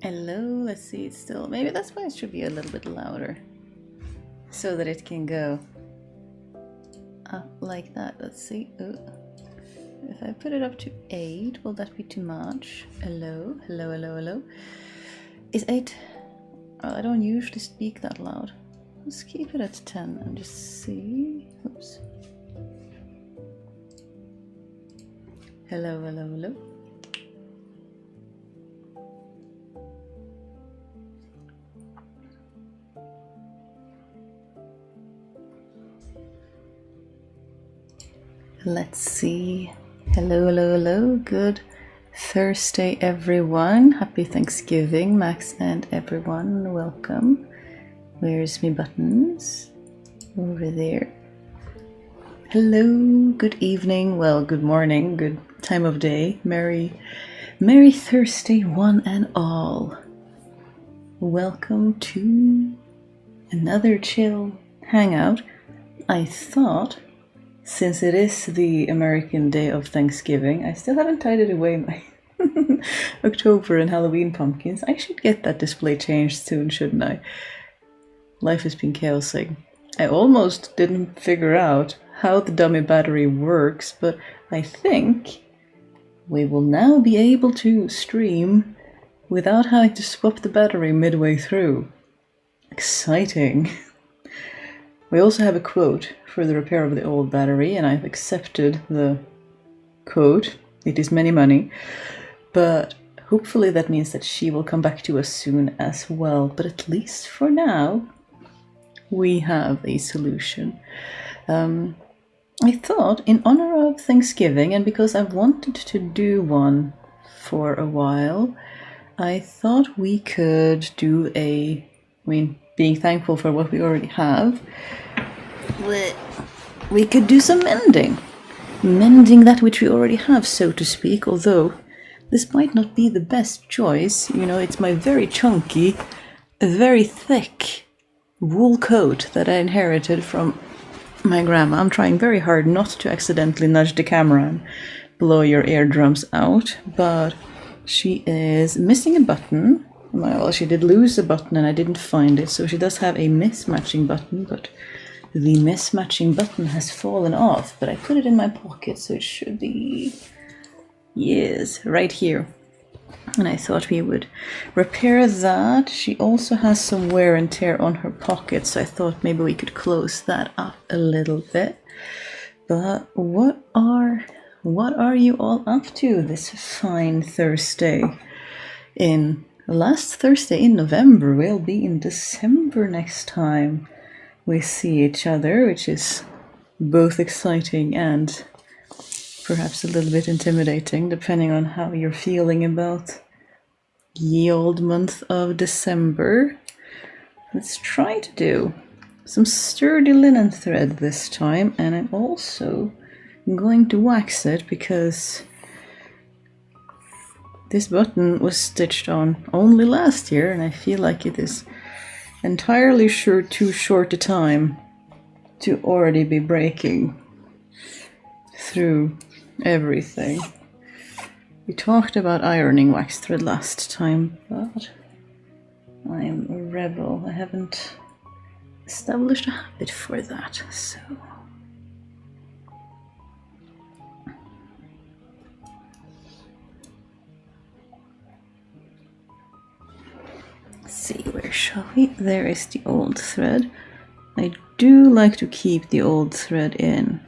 Hello, let's see, it's still, maybe that's why it should be a little bit louder. So that it can go up like that. Let's see. If I put it up to 8, will that be too much? Hello, hello, hello, hello. Is 8? Oh, I don't usually speak that loud. Let's keep it at 10 and just see. Oops. Hello, hello, hello. Let's see. Hello, hello, hello. Good Thursday, everyone. Happy Thanksgiving, Max and everyone. Welcome. Where's my buttons? Over there. Hello, good evening. Well, good morning, good time of day. Merry Thursday, one and all. Welcome to another chill hangout. I thought, since it is the American day of Thanksgiving, I still haven't tidied away my October and Halloween pumpkins. I should get that display changed soon, shouldn't I? Life has been chaotic. I almost didn't figure out how the dummy battery works, but I think we will now be able to stream without having to swap the battery midway through. Exciting. We also have a quote for the repair of the old battery, and I've accepted the quote. It is many money, but hopefully that means that she will come back to us soon as well. But at least for now, we have a solution. I thought, in honor of Thanksgiving, and because I've wanted to do one for a while, I thought we could do being thankful for what we already have, we could do some mending that which we already have, so to speak, although this might not be the best choice. You know, it's my very chunky, very thick wool coat that I inherited from my grandma. I'm trying very hard not to accidentally nudge the camera and blow your eardrums out, but she is missing a button. Well, she did lose a button and I didn't find it, so she does have a mismatching button, but the mismatching button has fallen off. But I put it in my pocket, so it should be, yes, right here. And I thought we would repair that. She also has some wear and tear on her pocket, so I thought maybe we could close that up a little bit. But what are you all up to this fine Thursday? Last Thursday in November, we'll be in December next time we see each other, which is both exciting and perhaps a little bit intimidating, depending on how you're feeling about ye old month of December. Let's try to do some sturdy linen thread this time, and I'm also going to wax it because this button was stitched on only last year, and I feel like it is entirely too short a time to already be breaking through everything. We talked about ironing wax thread last time, but I'm a rebel. I haven't established a habit for that, so... see, where shall we? There is the old thread. I do like to keep the old thread in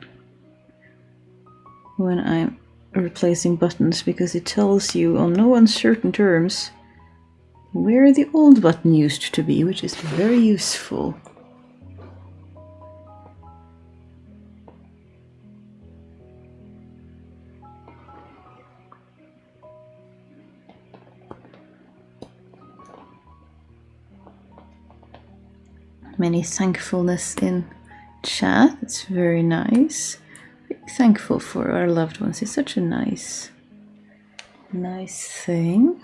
when I'm replacing buttons, because it tells you on no uncertain terms where the old button used to be, which is very useful. Many thankfulness in chat. It's very nice. Thankful for our loved ones. It's such a nice thing.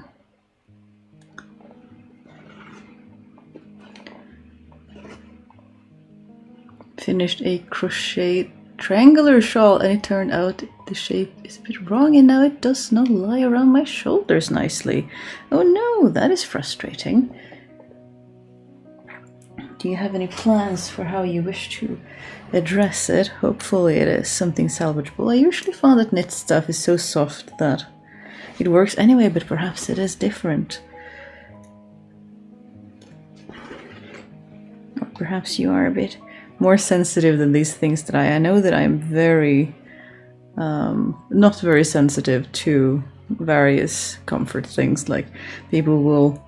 Finished a crochet triangular shawl, and it turned out the shape is a bit wrong and now it does not lie around my shoulders nicely. Oh no, that is frustrating. Do you have any plans for how you wish to address it? Hopefully it is something salvageable. I usually find that knit stuff is so soft that it works anyway, but perhaps it is different. Or perhaps you are a bit more sensitive than these things that I know that I'm very, not very sensitive to various comfort things. Like people will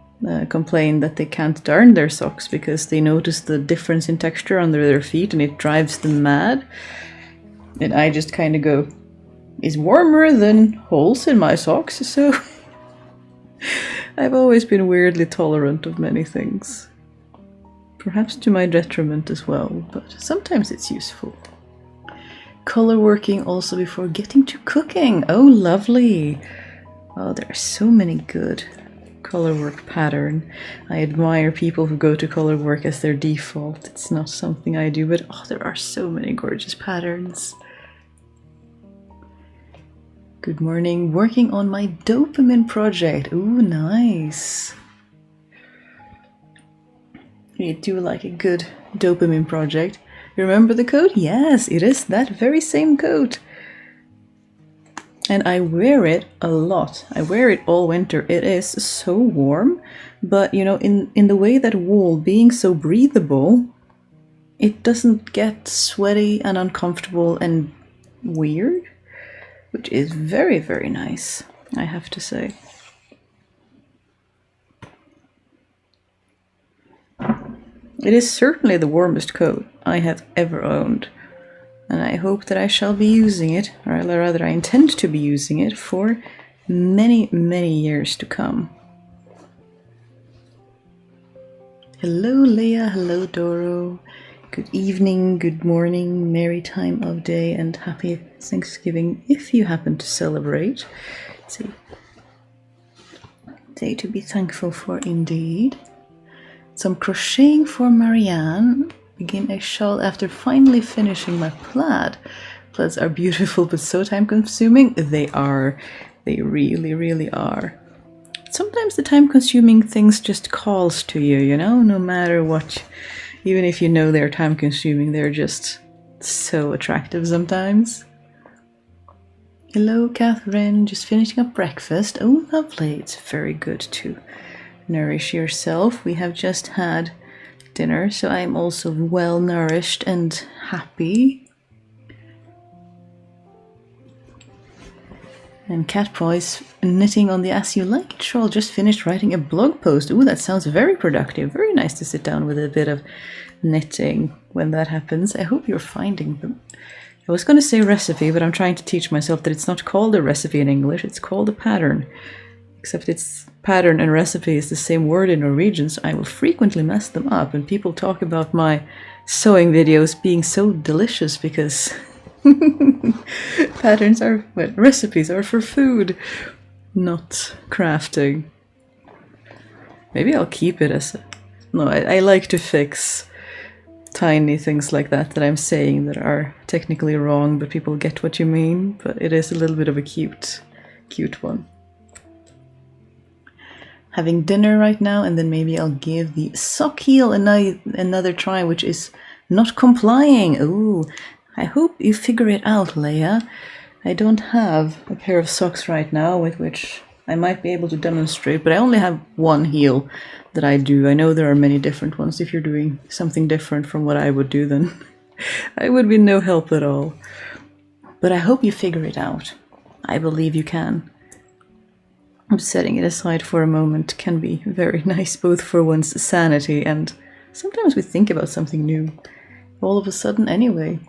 complain that they can't darn their socks because they notice the difference in texture under their feet and it drives them mad. And I just kind of go, it's warmer than holes in my socks, so I've always been weirdly tolerant of many things. Perhaps to my detriment as well, but sometimes it's useful. Color working also before getting to cooking. Oh, lovely. Oh, there are so many good color work pattern. I admire people who go to color work as their default. It's not something I do, but oh, there are so many gorgeous patterns. Good morning. Working on my dopamine project. Ooh, nice. You do like a good dopamine project. You remember the coat? Yes, it is that very same coat. And I wear it a lot. I wear it all winter. It is so warm, but you know, in the way that wool being so breathable, it doesn't get sweaty and uncomfortable and weird, which is very, very nice, I have to say. It is certainly the warmest coat I have ever owned, and I hope that I shall be using it, or rather I intend to be using it for many, many years to come. Hello Leah, hello Doro. Good evening, good morning, merry time of day, and happy Thanksgiving if you happen to celebrate. It's a day to be thankful for indeed. Some crocheting for Marianne. Begin a shawl after finally finishing my plaid. Plaids are beautiful but so time consuming. They are. They really, really are. Sometimes the time consuming things just calls to you, you know, no matter what. Even if you know they're time consuming, they're just so attractive sometimes. Hello, Catherine. Just finishing up breakfast. Oh, lovely. It's very good to nourish yourself. We have just had dinner, so I'm also well nourished and happy. And Catpaw is knitting on the As You Like It shawl. Just finished writing a blog post. Ooh, that sounds very productive. Very nice to sit down with a bit of knitting when that happens. I hope you're finding them. I was going to say recipe, but I'm trying to teach myself that it's not called a recipe in English. It's called a pattern. Except it's pattern and recipe is the same word in Norwegian, so I will frequently mess them up. And people talk about my sewing videos being so delicious because patterns are, well, recipes are for food, not crafting. Maybe I'll keep it as no, I like to fix tiny things like that I'm saying that are technically wrong, but people get what you mean. But it is a little bit of a cute one. Having dinner right now, and then maybe I'll give the sock heel another try, which is not complying. Ooh, I hope you figure it out, Leia. I don't have a pair of socks right now with which I might be able to demonstrate, but I only have one heel that I do. I know there are many different ones. If you're doing something different from what I would do, then I would be no help at all. But I hope you figure it out. I believe you can. Setting it aside for a moment can be very nice, both for one's sanity and sometimes we think about something new all of a sudden anyway.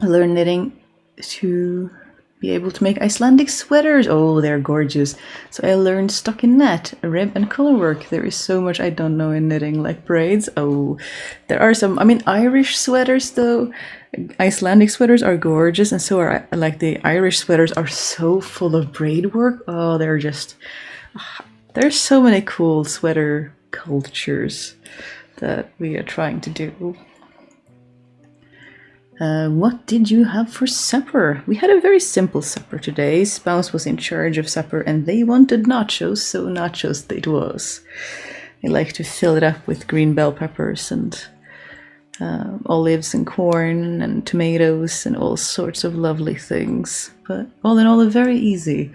I learned knitting to be able to make Icelandic sweaters. Oh, they're gorgeous. So I learned stockinette, rib and color work. There is so much I don't know in knitting, like braids. Oh, there are some, Irish sweaters though. Icelandic sweaters are gorgeous, and so are, like, the Irish sweaters are so full of braid work. Oh, there's so many cool sweater cultures. that we are trying to do. What did you have for supper? We had a very simple supper today. Spouse was in charge of supper and they wanted nachos, so nachos it was. I like to fill it up with green bell peppers and olives and corn and tomatoes and all sorts of lovely things. But all in all, very easy.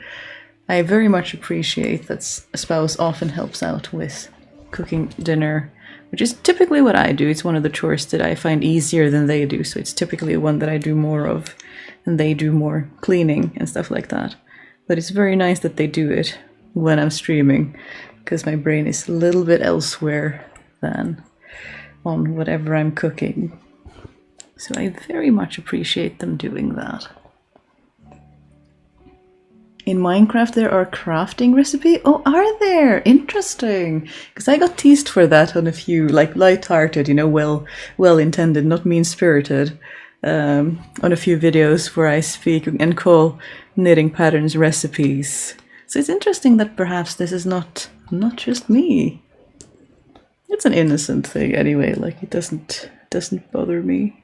I very much appreciate that a spouse often helps out with cooking dinner, which is typically what I do. It's one of the chores that I find easier than they do, so it's typically one that I do more of, and they do more cleaning and stuff like that. But it's very nice that they do it when I'm streaming, because my brain is a little bit elsewhere than on whatever I'm cooking. So I very much appreciate them doing that. In Minecraft there are crafting recipe? Oh, are there? Interesting. Because I got teased for that on a few, like light-hearted, you know, well-intended, not mean-spirited, on a few videos where I speak and call knitting patterns recipes. So it's interesting that perhaps this is not just me. It's an innocent thing anyway, like it doesn't bother me.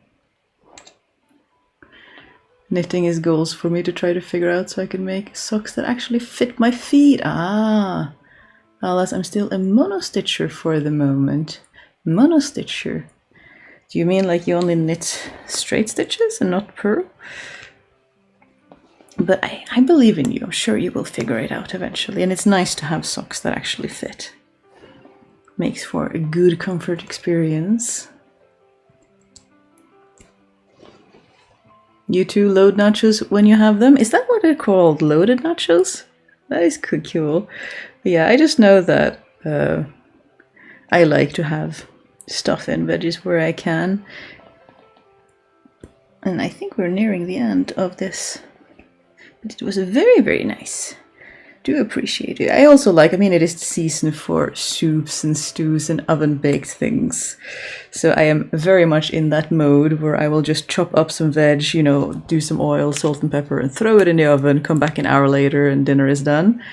Knitting is goals for me to try to figure out so I can make socks that actually fit my feet. Alas, I'm still a monostitcher for the moment. Monostitcher. Do you mean like you only knit straight stitches and not purl? But I believe in you. I'm sure you will figure it out eventually. And it's nice to have socks that actually fit. Makes for a good comfort experience. You two load nachos when you have them? Is that what they're called? Loaded nachos? That is cool. But yeah, I just know that I like to have stuff and veggies where I can. And I think we're nearing the end of this. But it was very, very nice. Do appreciate it. I also like, I mean, it is the season for soups and stews and oven-baked things. So I am very much in that mode where I will just chop up some veg, you know, do some oil, salt and pepper, and throw it in the oven, come back an hour later and dinner is done.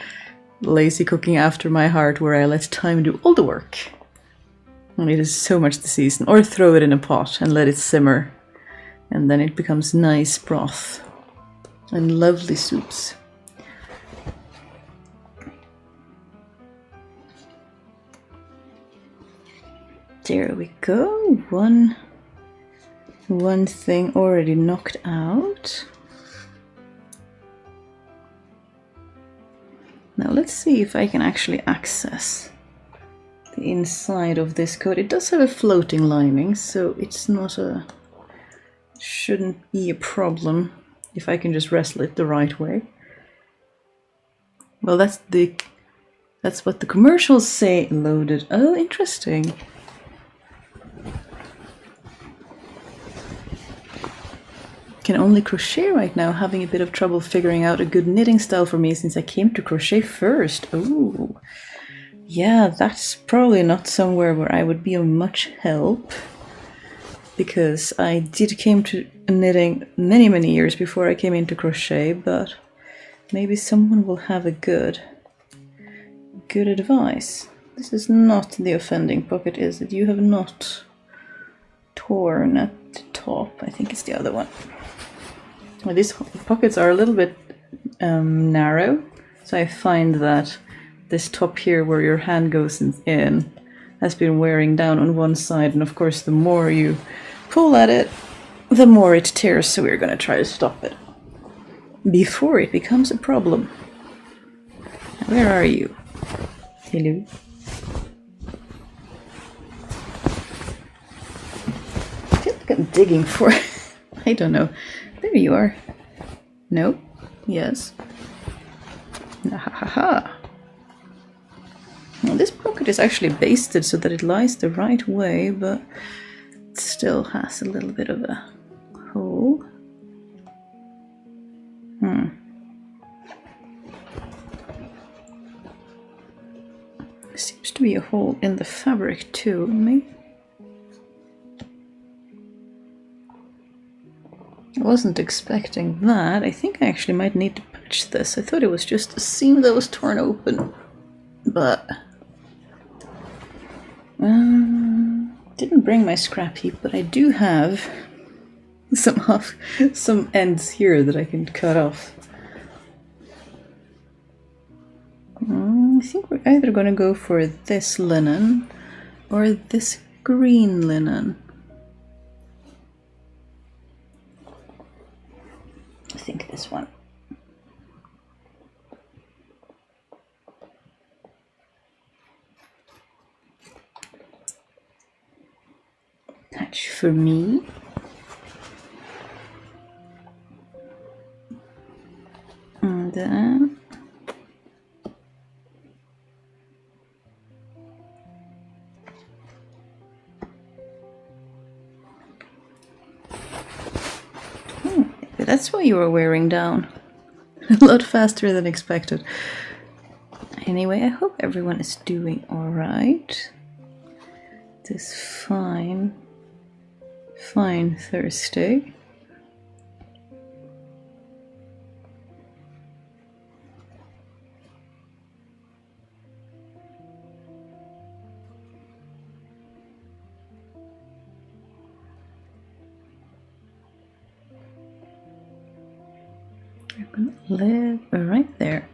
Lazy cooking after my heart, where I let time do all the work. And it is so much the season. Or throw it in a pot and let it simmer. And then it becomes nice broth and lovely soups. There we go. One thing already knocked out. Now let's see if I can actually access the inside of this coat. It does have a floating lining, so it's not shouldn't be a problem if I can just wrestle it the right way. Well, that's what the commercials say. Loaded. Oh, interesting. Can only crochet right now, having a bit of trouble figuring out a good knitting style for me since I came to crochet first. Ooh, yeah, that's probably not somewhere where I would be of much help, because I did came to knitting many years before I came into crochet, but maybe someone will have a good advice. This is not the offending pocket, is it? You have not torn at the top. I think it's the other one. Well, these pockets are a little bit narrow, so I find that this top here where your hand goes in has been wearing down on one side, and of course the more you pull at it, the more it tears, so we're going to try to stop it before it becomes a problem. Where are you? Hello? I feel like I'm digging for I don't know. There you are. No? Yes. Ha ha ha. Well, this pocket is actually basted so that it lies the right way, but it still has a little bit of a hole. There seems to be a hole in the fabric too, maybe. I wasn't expecting that. I think I actually might need to patch this. I thought it was just a seam that was torn open. But Didn't bring my scrap heap, but I do have some ends here that I can cut off. I think we're either going to go for this linen or this green linen. I think this one. Patch for me. And then that's why you were wearing down. A lot faster than expected. Anyway, I hope everyone is doing alright. This fine Thursday. Live right there.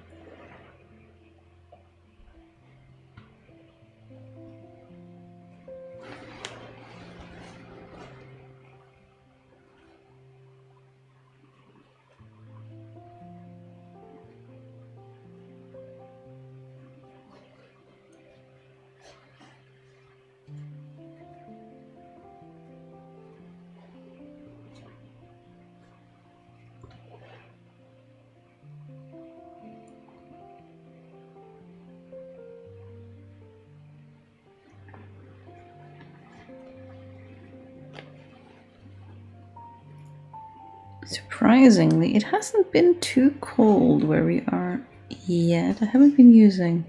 Surprisingly, it hasn't been too cold where we are yet. I haven't been using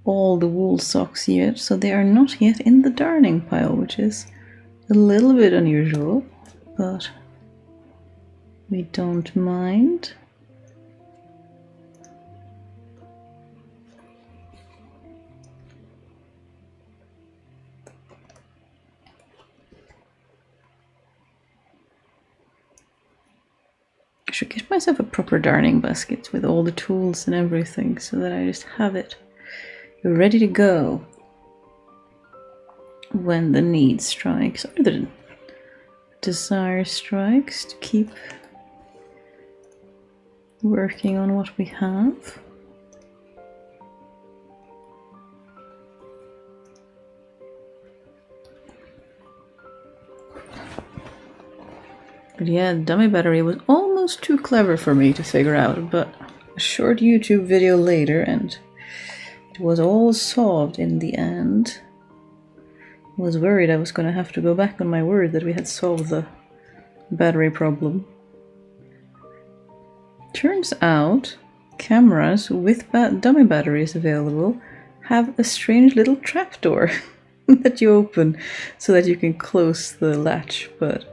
all the wool socks yet, so they are not yet in the darning pile, which is a little bit unusual, but we don't mind. I should get myself a proper darning basket with all the tools and everything so that I just have it ready to go when the need strikes, or the desire strikes, to keep working on what we have. But yeah, dummy battery was almost too clever for me to figure out, but a short YouTube video later and it was all solved in the end. I was worried I was going to have to go back on my word that we had solved the battery problem. Turns out cameras with dummy batteries available have a strange little trapdoor that you open so that you can close the latch, but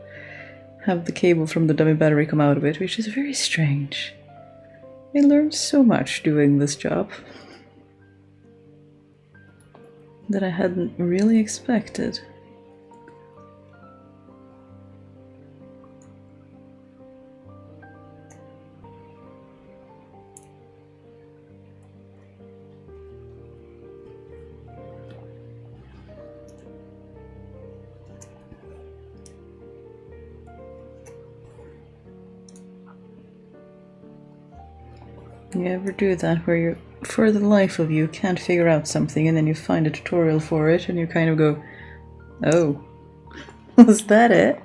have the cable from the dummy battery come out of it, which is very strange. I learned so much doing this job that I hadn't really expected. You ever do that where you, for the life of you, can't figure out something and then you find a tutorial for it and you kind of go, oh, was that it?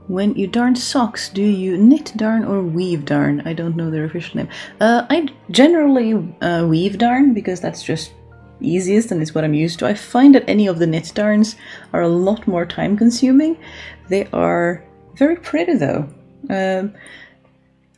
When you darn socks, do you knit darn or weave darn? I don't know their official name. I generally weave darn because that's just easiest and it's what I'm used to. I find that any of the knit darns are a lot more time consuming. They are very pretty though.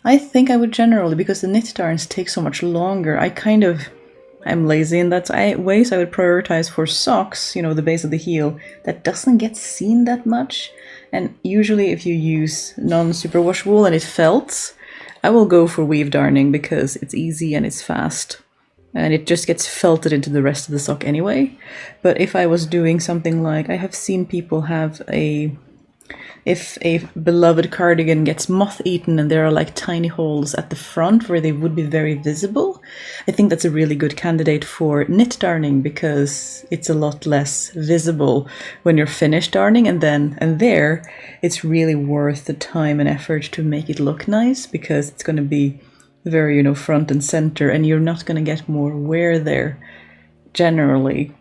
I think I would generally, because the knit darns take so much longer, I'm lazy in that way, so I would prioritize for socks, the base of the heel, that doesn't get seen that much. And usually if you use non-superwash wool and it felts, I will go for weave darning because it's easy and it's fast. and it just gets felted into the rest of the sock anyway. But if I was doing something like, I have seen people have if a beloved cardigan gets moth-eaten and there are like tiny holes at the front where they would be very visible, I think that's a really good candidate for knit darning, because it's a lot less visible when you're finished darning, and there it's really worth the time and effort to make it look nice, because it's going to be very, front and center, and you're not going to get more wear there generally.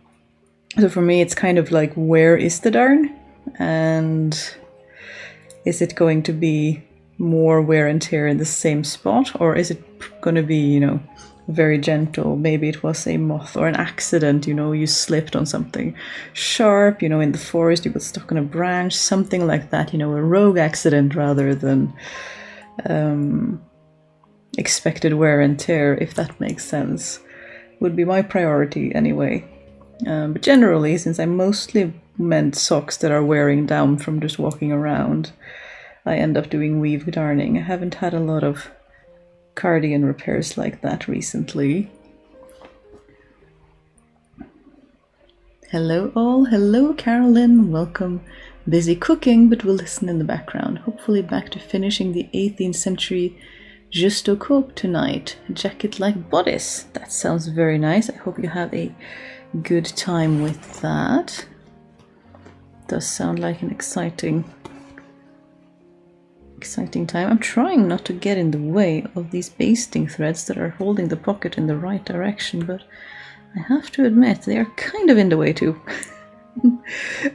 So for me, it's kind of like, where is the darn? And is it going to be more wear and tear in the same spot, or is it going to be, very gentle? Maybe it was a moth or an accident, you slipped on something sharp, in the forest, you got stuck on a branch, something like that, a rogue accident rather than expected wear and tear, if that makes sense, would be my priority anyway. But generally, since I mostly meant socks that are wearing down from just walking around, I end up doing weave darning. I haven't had a lot of cardigan repairs like that recently. Hello all, hello Carolyn, welcome. Busy cooking, but we'll listen in the background. Hopefully back to finishing the 18th century Justo Cope tonight. A jacket-like bodice. That sounds very nice. I hope you have a good time with that. Does sound like an exciting time. I'm trying not to get in the way of these basting threads that are holding the pocket in the right direction, but I have to admit they are kind of in the way too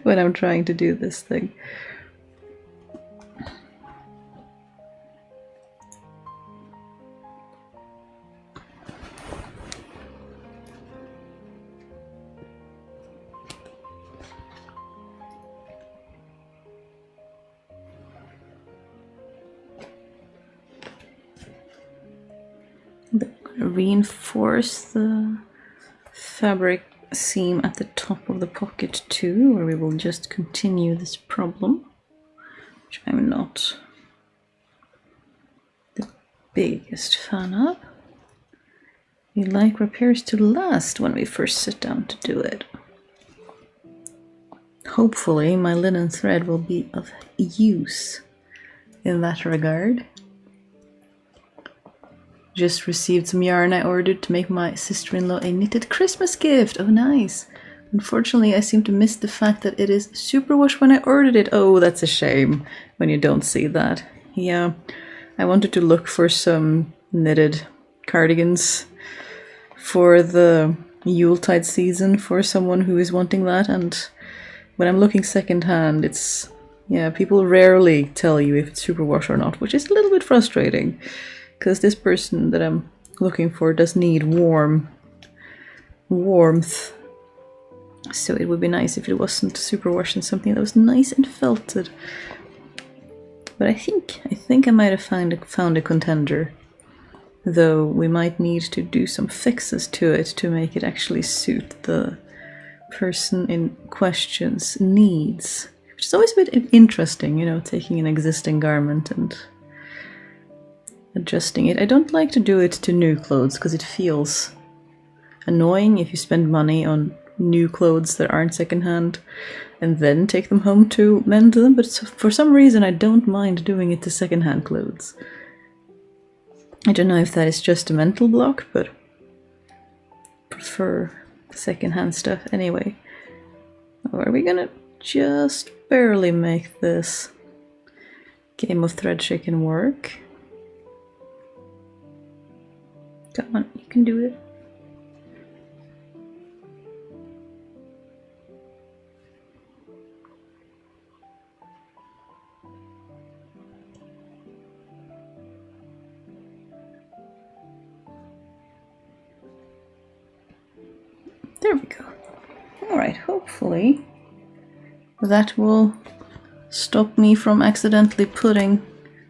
when I'm trying to do this thing. Reinforce the fabric seam at the top of the pocket too, or we will just continue this problem, which I'm not the biggest fan of. We like repairs to last when we first sit down to do it. Hopefully my linen thread will be of use in that regard. Just received some yarn I ordered to make my sister-in-law a knitted Christmas gift. Oh, nice. Unfortunately, I seem to miss the fact that it is superwash when I ordered it. Oh, that's a shame when you don't see that. Yeah, I wanted to look for some knitted cardigans for the Yuletide season for someone who is wanting that, and when I'm looking secondhand, it's, people rarely tell you if it's superwash or not, which is a little bit frustrating. Because this person that I'm looking for does need warmth. So it would be nice if it wasn't superwash and something that was nice and felted. But I think I might have found a contender. Though we might need to do some fixes to it to make it actually suit the person in question's needs. Which is always a bit interesting, taking an existing garment and adjusting it. I don't like to do it to new clothes because it feels annoying if you spend money on new clothes that aren't secondhand and then take them home to mend them, but for some reason I don't mind doing it to secondhand clothes. I don't know if that is just a mental block, but prefer secondhand stuff anyway. Or are we gonna just barely make this game of thread chicken work? Come on, you can do it. There we go. Alright, hopefully that will stop me from accidentally putting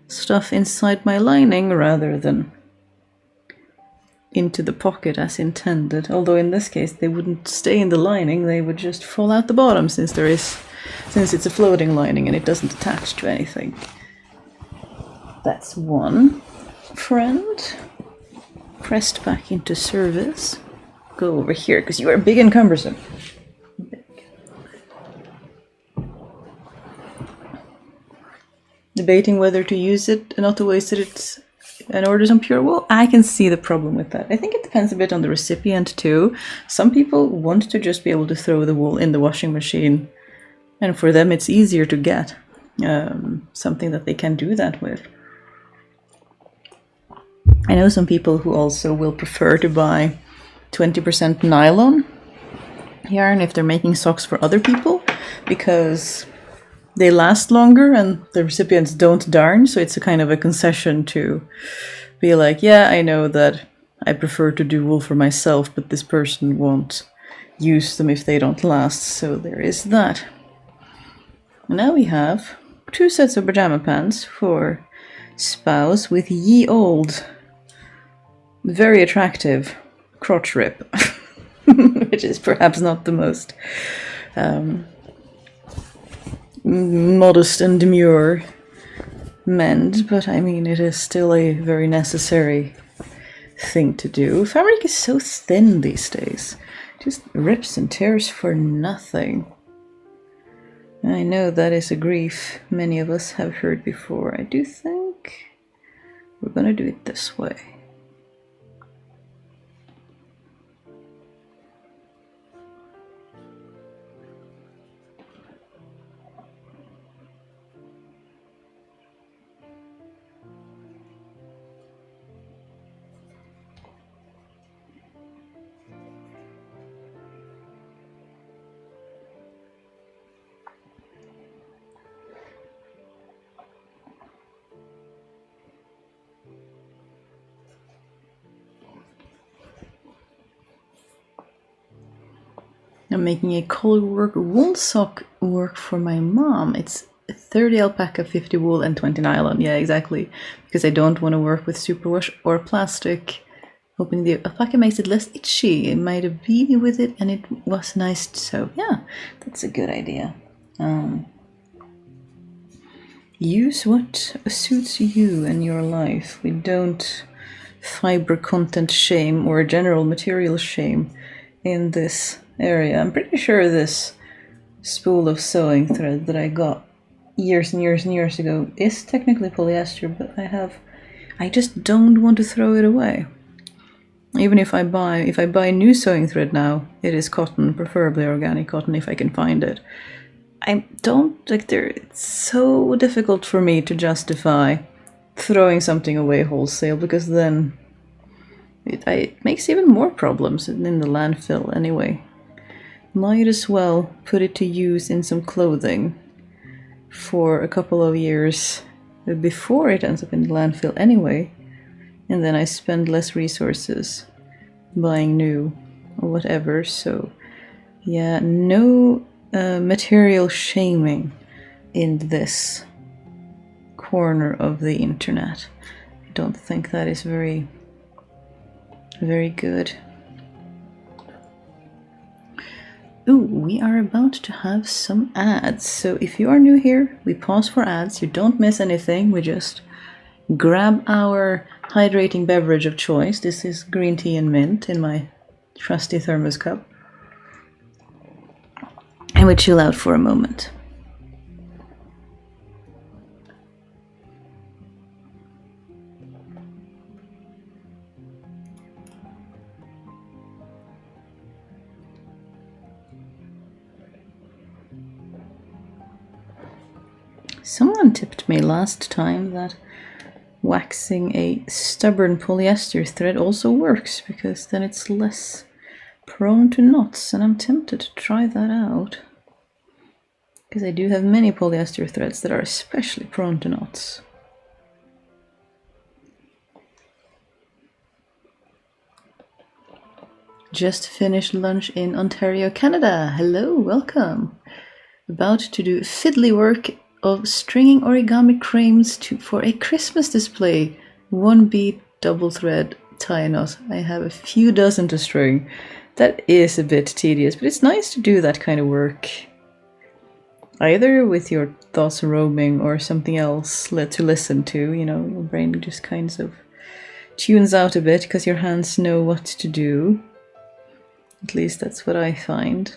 stuff inside my lining rather than into the pocket as intended. Although in this case they wouldn't stay in the lining, they would just fall out the bottom since it's a floating lining and it doesn't attach to anything. That's one friend pressed back into service. go over here because you are big and cumbersome. Debating whether to use it and not to waste it and order some pure wool. I can see the problem with that. I think it depends a bit on the recipient too. Some people want to just be able to throw the wool in the washing machine, and for them it's easier to get something that they can do that with. I know some people who also will prefer to buy 20% nylon yarn if they're making socks for other people, because they last longer and the recipients don't darn, so it's a kind of a concession to be like, yeah, I know that I prefer to do wool for myself, but this person won't use them if they don't last, so there is that. Now we have 2 sets of pajama pants for spouse with ye old, very attractive crotch rip, which is perhaps not the most modest and demure mend, but I mean, it is still a very necessary thing to do. Fabric is so thin these days, just rips and tears for nothing. I know that is a grief many of us have heard before. I do think we're gonna do it this way. I'm making a color work wool sock work for my mom. It's 30 alpaca, 50 wool, and 20 nylon. Yeah, exactly. Because I don't want to work with superwash or plastic. Hoping the alpaca makes it less itchy. I made a beanie with it and it was nice. So yeah, that's a good idea. Use what suits you and your life. We don't fiber content shame or general material shame in this area. I'm pretty sure this spool of sewing thread that I got years and years and years ago is technically polyester, but I just don't want to throw it away. Even if I buy new sewing thread now, it is cotton, preferably organic cotton if I can find it. I don't like it's so difficult for me to justify throwing something away wholesale, because then it makes even more problems in the landfill anyway. Might as well put it to use in some clothing for a couple of years before it ends up in the landfill anyway, and then I spend less resources buying new or whatever. So yeah, no material shaming in this corner of the internet. I don't think that is very, very good. Ooh, we are about to have some ads. So if you are new here, we pause for ads. You don't miss anything. We just grab our hydrating beverage of choice. This is green tea and mint in my trusty thermos cup. And we chill out for a moment. Someone tipped me last time that waxing a stubborn polyester thread also works, because then it's less prone to knots, and I'm tempted to try that out, because I do have many polyester threads that are especially prone to knots. Just finished lunch in Ontario, Canada. Hello, welcome. About to do fiddly work of stringing origami cranes for a Christmas display. 1 bead, double thread, tie knot. I have a few dozen to string. That is a bit tedious, but it's nice to do that kind of work, either with your thoughts roaming or something else to listen to. You know, your brain just kind of tunes out a bit because your hands know what to do. At least that's what I find.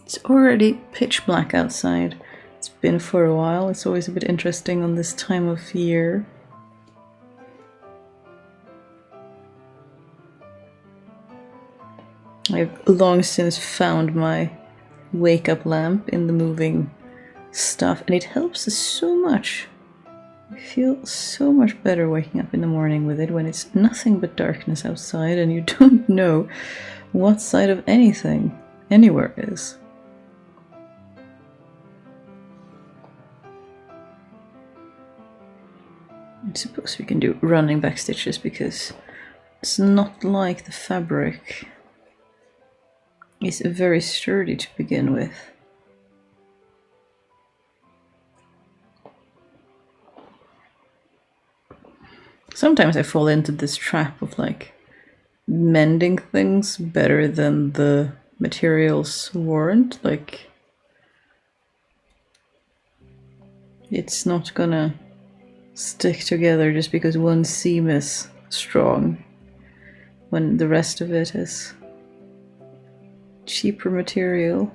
It's already pitch black outside. It's been for a while. It's always a bit interesting on this time of year. I've long since found my wake-up lamp in the moving stuff, and it helps us so much. I feel so much better waking up in the morning with it when it's nothing but darkness outside and you don't know what side of anything anywhere is. I suppose we can do running back stitches because it's not like the fabric is very sturdy to begin with. Sometimes I fall into this trap of like mending things better than the materials warrant. Like, it's not gonna stick together just because one seam is strong when the rest of it is cheaper material.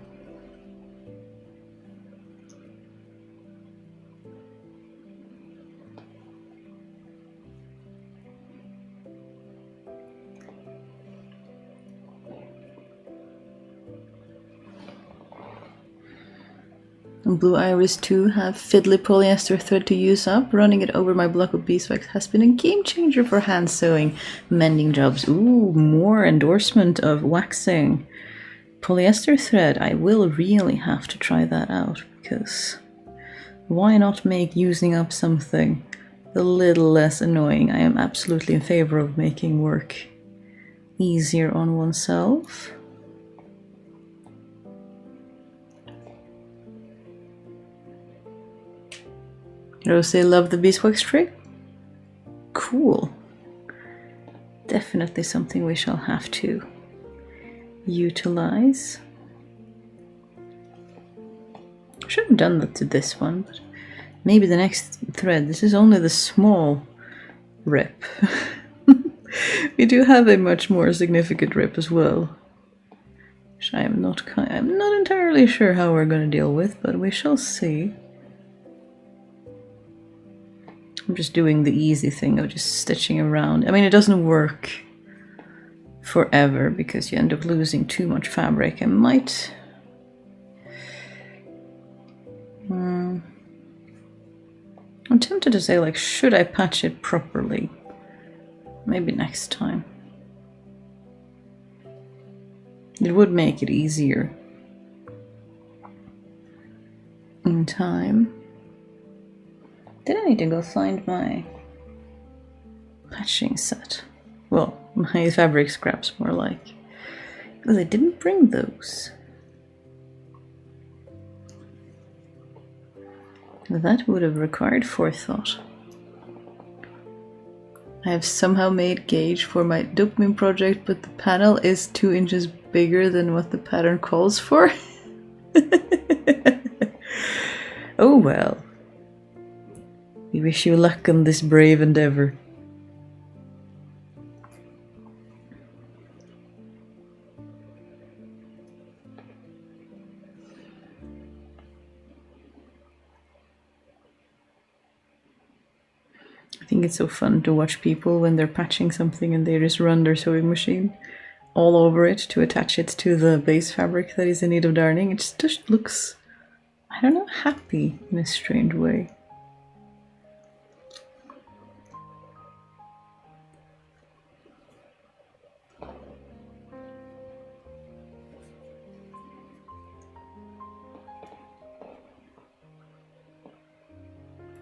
And Blue Iris 2 have fiddly polyester thread to use up. Running it over my block of beeswax has been a game changer for hand sewing mending jobs. Ooh, more endorsement of waxing polyester thread. I will really have to try that out, because why not make using up something a little less annoying? I am absolutely in favor of making work easier on oneself. Rose, love the beeswax trick? Cool. Definitely something we shall have to utilize. I should have done that to this one, but maybe the next thread. This is only the small rip. We do have a much more significant rip as well, which I'm not entirely sure how we're going to deal with, but we shall see. I'm just doing the easy thing of just stitching around. I mean, it doesn't work forever because you end up losing too much fabric. I might... I'm tempted to say, like, should I patch it properly? Maybe next time. It would make it easier in time. Did I need to go find my patching set? Well, my fabric scraps, more like. Because I didn't bring those. That would have required forethought. I have somehow made gauge for my dopamine project, but the panel is 2 inches bigger than what the pattern calls for. Oh well. We wish you luck on this brave endeavor. I think it's so fun to watch people when they're patching something and they just run their sewing machine all over it to attach it to the base fabric that is in need of darning. It just looks, I don't know, happy in a strange way.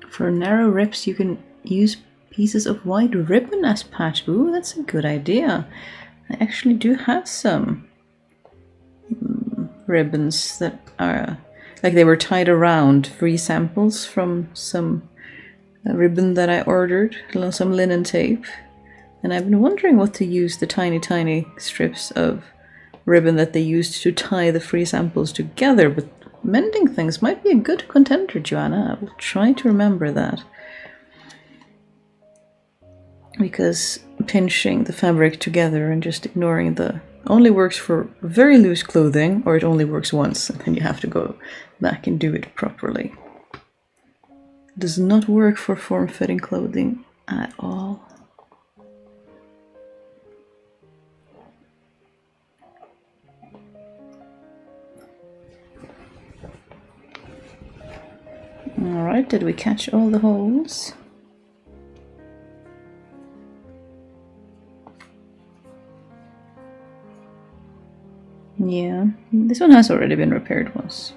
For narrow rips, you can use pieces of white ribbon as patch. Ooh, that's a good idea. I actually do have some ribbons that are Like they were tied around free samples from some ribbon that I ordered, some linen tape. And I've been wondering what to use the tiny, tiny strips of ribbon that they used to tie the free samples together, but mending things might be a good contender, Joanna. I will try to remember that. Because pinching the fabric together and just ignoring the only works for very loose clothing, or it only works once and then you have to go back and do it properly. It does not work for form-fitting clothing at all. Alright, did we catch all the holes? Yeah, this one has already been repaired once.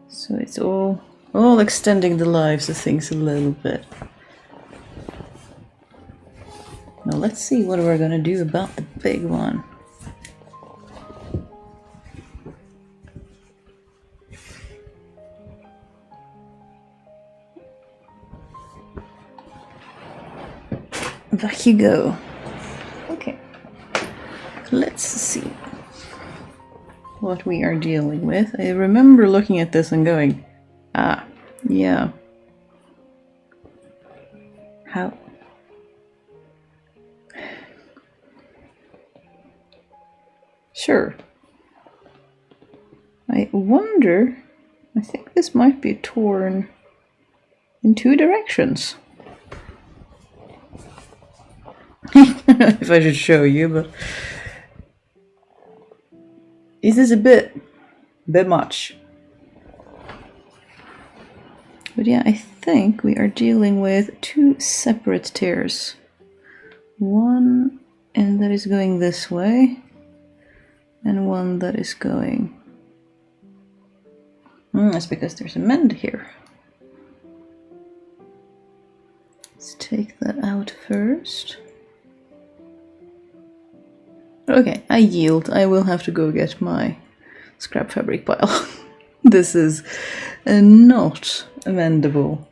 So it's all extending the lives of things a little bit. Now let's see what we're gonna do about the big one. Back you go. Okay, let's see what we are dealing with. I remember looking at this and going, ah, yeah. How? Sure. I wonder, I think this might be torn in two directions. If I should show you, but this is a bit much. But yeah, I think we are dealing with two separate tears. One and that is going this way, and one that is going. That's because there's a mend here. Let's take that out first. Okay, I yield. I will have to go get my scrap fabric pile. This is not amendable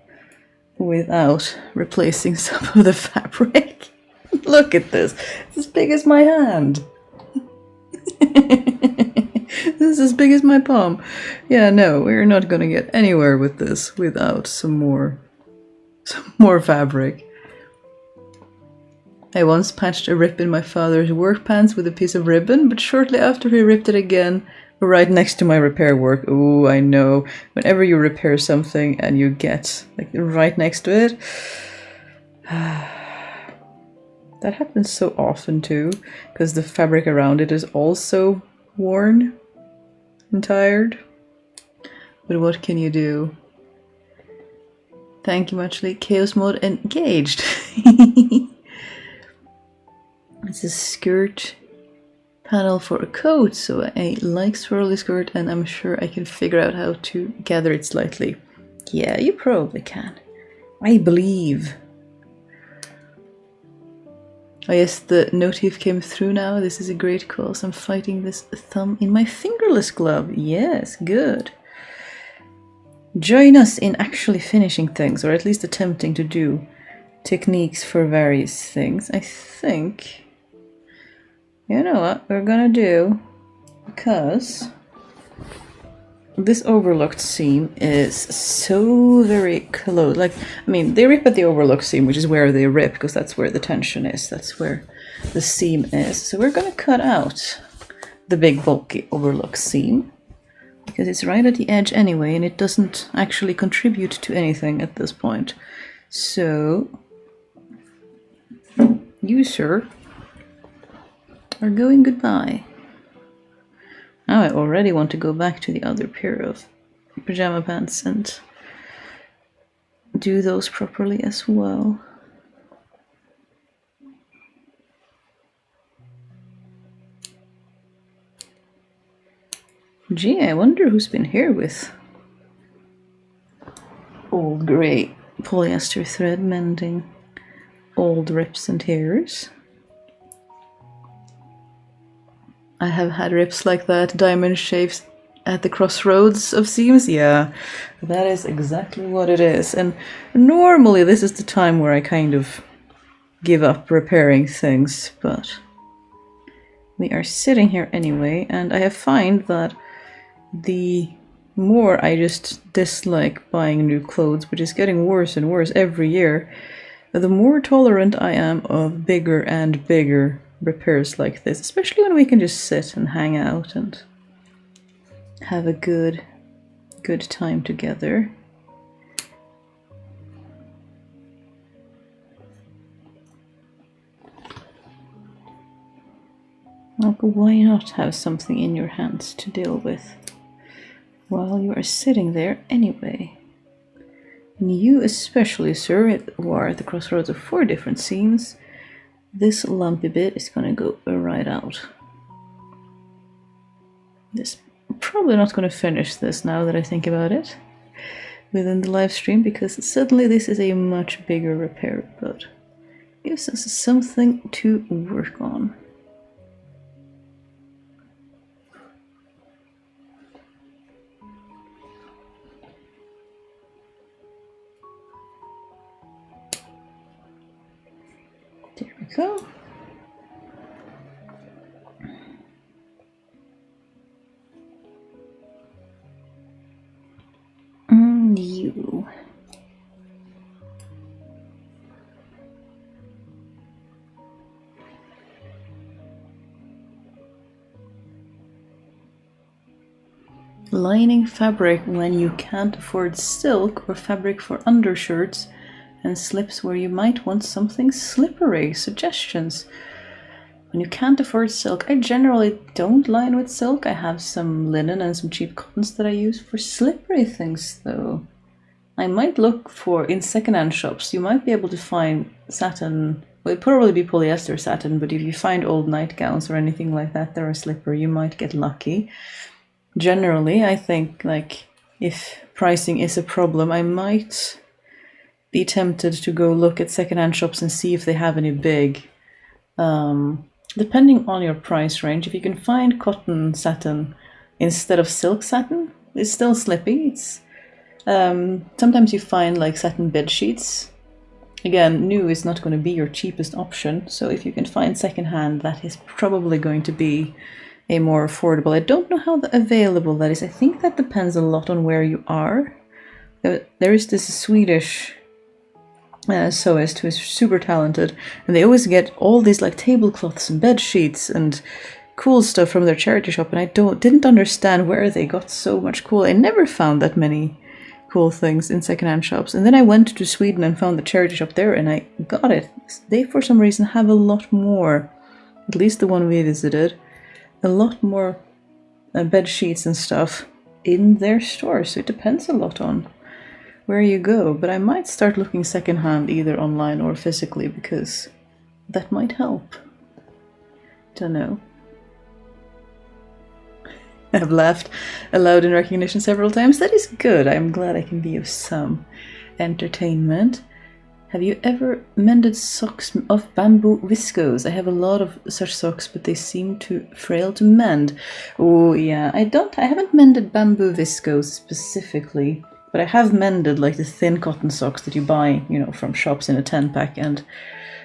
without replacing some of the fabric. Look at this. It's as big as my hand. This is as big as my palm. Yeah, no, we're not gonna get anywhere with this without some more fabric. I once patched a rip in my father's work pants with a piece of ribbon, but shortly after he ripped it again, right next to my repair work. Oh, I know. Whenever you repair something and you get like right next to it, that happens so often too, because the fabric around it is also worn and tired. But what can you do? Thank you, Muchly. Chaos mode engaged. It's a skirt panel for a coat, so I like swirly skirt, and I'm sure I can figure out how to gather it slightly. Yeah, you probably can. I believe. Oh yes, the notif came through now. This is a great cause. I'm fighting this thumb in my fingerless glove. Yes, good. Join us in actually finishing things, or at least attempting to do techniques for various things. I think, you know what we're gonna do, because this overlocked seam is so very close. Like, I mean, they rip at the overlocked seam, which is where they rip, because that's where the tension is. That's where the seam is. So we're gonna cut out the big bulky overlocked seam, because it's right at the edge anyway, and it doesn't actually contribute to anything at this point. So you, sir, are going goodbye. Now I already want to go back to the other pair of pajama pants and do those properly as well. Gee, I wonder who's been here with old grey polyester thread mending old rips and tears. I have had rips like that, diamond shapes at the crossroads of seams. Yeah, that is exactly what it is. And normally this is the time where I kind of give up repairing things, but we are sitting here anyway, and I have found that the more I just dislike buying new clothes, which is getting worse and worse every year, the more tolerant I am of bigger and bigger repairs like this, especially when we can just sit and hang out and have a good time together. Like, why not have something in your hands to deal with while you are sitting there anyway? And you especially, sir, who are at the crossroads of 4 different seams, this lumpy bit is gonna go right out. I'm probably not gonna finish this now that I think about it within the live stream, because suddenly this is a much bigger repair, but gives us something to work on. There we go. You. Lining fabric when you can't afford silk, or fabric for undershirts and slips where you might want something slippery. Suggestions. When you can't afford silk, I generally don't line with silk. I have some linen and some cheap cottons that I use for slippery things, though. I might look for, in secondhand shops, you might be able to find satin. Well, it'd probably be polyester satin, but if you find old nightgowns or anything like that that are slippery, you might get lucky. Generally, I think, like, if pricing is a problem, I might be tempted to go look at secondhand shops and see if they have any big, depending on your price range. If you can find cotton satin instead of silk satin, it's still slippy. It's sometimes you find like satin bed sheets. Again, new is not going to be your cheapest option, so if you can find secondhand, that is probably going to be a more affordable. I don't know how available that is. I think that depends a lot on where you are. There is this Swedish sewist who is super talented, and they always get all these like tablecloths and bed sheets and cool stuff from their charity shop, and I didn't understand where they got so much cool. I never found that many cool things in secondhand shops, and then I went to Sweden and found the charity shop there, and I got it. They for some reason have a lot more, at least the one we visited, a lot more bed sheets and stuff in their store, so it depends a lot on where you go. But I might start looking secondhand either online or physically, because that might help. Don't know. I've laughed aloud in recognition several times. That is good. I'm glad I can be of some entertainment. Have you ever mended socks of bamboo viscose? I have a lot of such socks, but they seem too frail to mend. Oh yeah, I haven't mended bamboo viscose specifically, but I have mended like the thin cotton socks that you buy, from shops in a 10-pack, and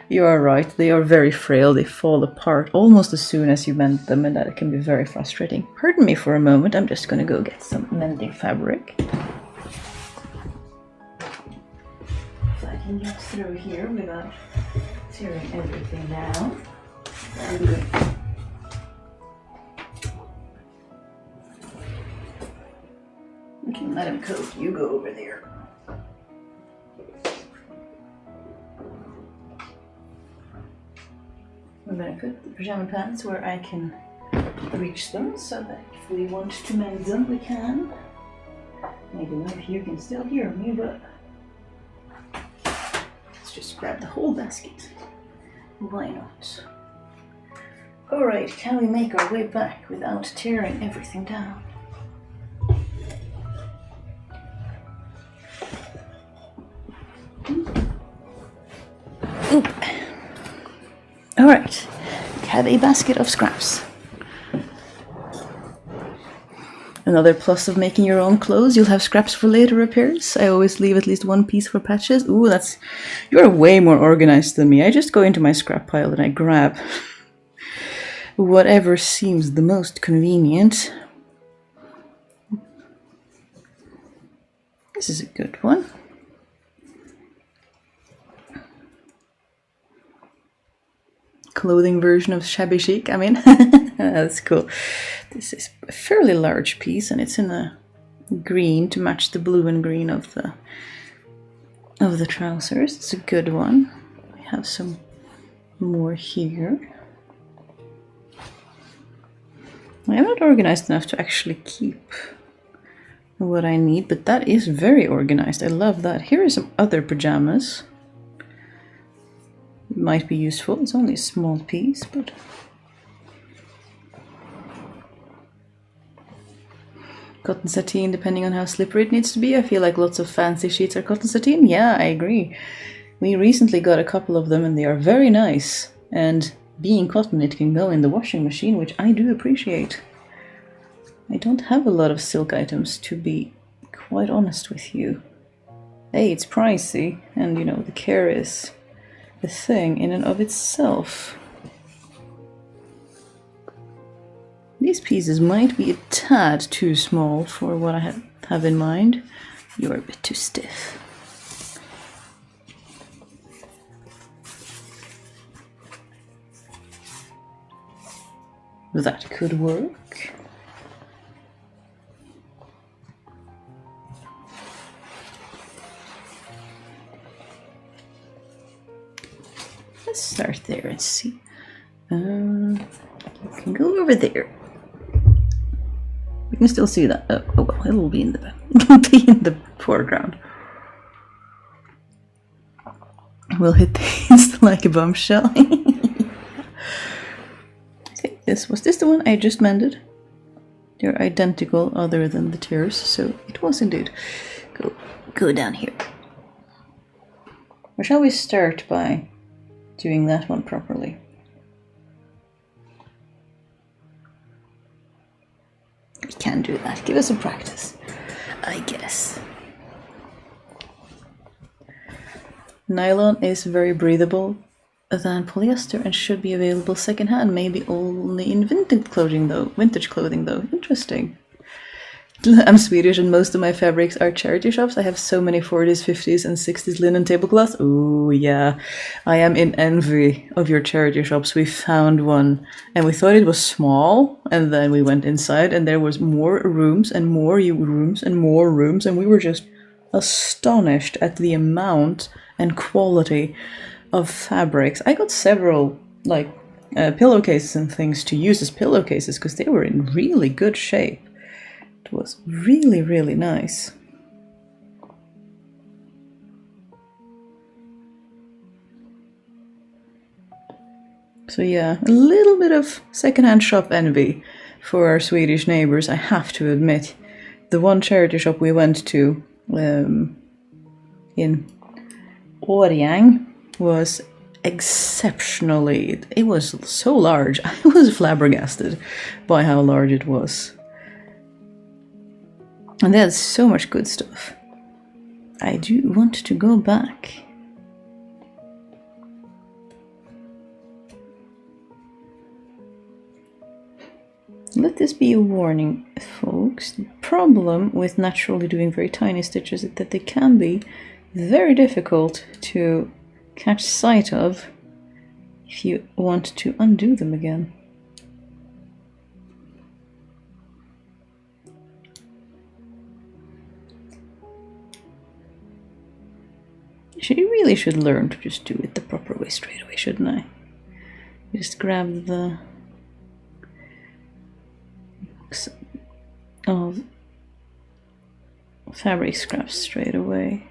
you are right, they are very frail. They fall apart almost as soon as you mend them, and that can be very frustrating. Pardon me for a moment, I'm just gonna go get some mending fabric. So I can get through here without tearing everything down. Very good. We can let him coat. You go over there. I'm going to put the pajama pants where I can reach them, so that if we want to mend them, we can. I don't know if you can still hear me, but let's just grab the whole basket. Why not? Alright, can we make our way back without tearing everything down? Oop. Alright, have a basket of scraps. Another plus of making your own clothes, you'll have scraps for later repairs. I always leave at least one piece for patches. Ooh, you're way more organized than me. I just go into my scrap pile and I grab whatever seems the most convenient. This is a good one. Clothing version of shabby chic, I mean. That's cool. This is a fairly large piece and it's in a green to match the blue and green of the trousers. It's a good one. We have some more here. I'm not organized enough to actually keep what I need, but that is very organized. I love that. Here are some other pajamas. It might be useful. It's only a small piece, but cotton sateen, depending on how slippery it needs to be. I feel like lots of fancy sheets are cotton sateen. Yeah, I agree. We recently got a couple of them and they are very nice. And being cotton, it can go in the washing machine, which I do appreciate. I don't have a lot of silk items, to be quite honest with you. Hey, it's pricey, and you know, the care is a thing in and of itself. These pieces might be a tad too small for what I have in mind. You're a bit too stiff. That could work. Let's start there and see. You can go over there. We can still see that. Oh well, it'll be in the foreground. We'll hit these like a bombshell. I think this was the one I just mended. They're identical, other than the tears, so it was indeed. Go down here. Or shall we start by doing that one properly? We can do that. Give us some practice, I guess. Nylon is very breathable than polyester and should be available secondhand, maybe only in vintage clothing though. Interesting. I'm Swedish and most of my fabrics are charity shops. I have so many 40s, 50s and 60s linen tablecloths. Oh yeah, I am in envy of your charity shops. We found one and we thought it was small, and then we went inside and there was more rooms and more rooms and more rooms, and we were just astonished at the amount and quality of fabrics. I got several pillowcases and things to use as pillowcases because they were in really good shape. It was really, really nice. So yeah, a little bit of secondhand shop envy for our Swedish neighbors, I have to admit. The one charity shop we went to in Årjäng was exceptionally, it was so large. I was flabbergasted by how large it was. And there's so much good stuff. I do want to go back. Let this be a warning, folks. The problem with naturally doing very tiny stitches is that they can be very difficult to catch sight of if you want to undo them again. I really should learn to just do it the proper way straight away, shouldn't I? Just grab the fabric scraps straight away.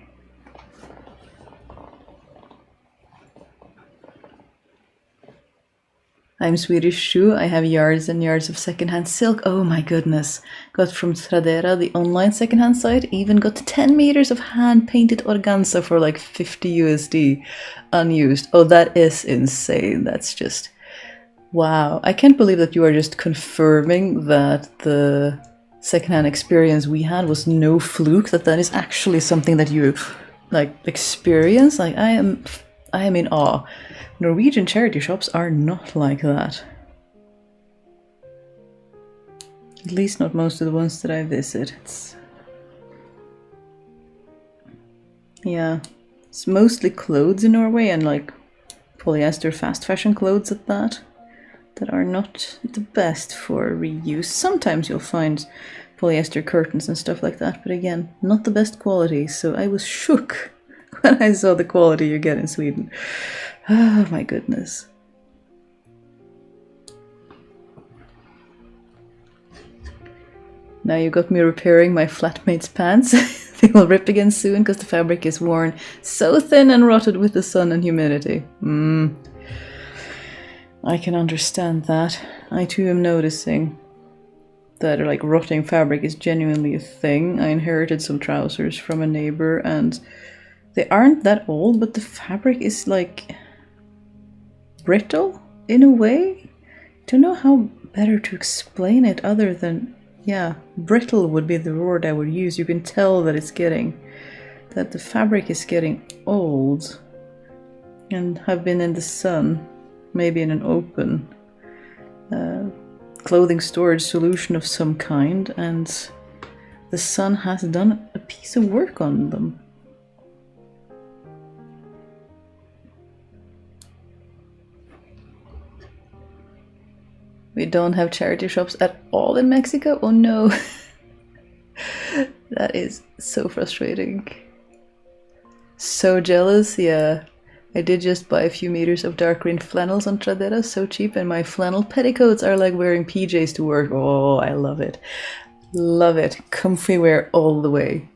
I'm Swedish too. I have yards and yards of secondhand silk. Oh my goodness. Got from Tradera, the online secondhand site. Even got 10 meters of hand-painted organza for like 50 USD unused. Oh, that is insane. That's just... wow. I can't believe that you are just confirming that the secondhand experience we had was no fluke, that is actually something that you like experience. Like I am in awe. Norwegian charity shops are not like that. At least not most of the ones that I visit. Yeah, it's mostly clothes in Norway, and like polyester fast fashion clothes at that are not the best for reuse. Sometimes you'll find polyester curtains and stuff like that, but again, not the best quality. So I was shook when I saw the quality you get in Sweden. Oh my goodness. Now you got me repairing my flatmate's pants. They will rip again soon because the fabric is worn so thin and rotted with the sun and humidity. I can understand that. I too am noticing that like rotting fabric is genuinely a thing. I inherited some trousers from a neighbor and they aren't that old, but the fabric is like brittle in a way. Don't know how better to explain it other than, yeah, brittle would be the word I would use. You can tell that that the fabric is getting old and have been in the sun, maybe in an open clothing storage solution of some kind, and the sun has done a piece of work on them. We don't have charity shops at all in Mexico? Oh no. That is so frustrating. So jealous, yeah. I did just buy a few meters of dark green flannels on Tradera, so cheap, and my flannel petticoats are like wearing PJs to work. Oh, I love it. Love it. Comfy wear all the way.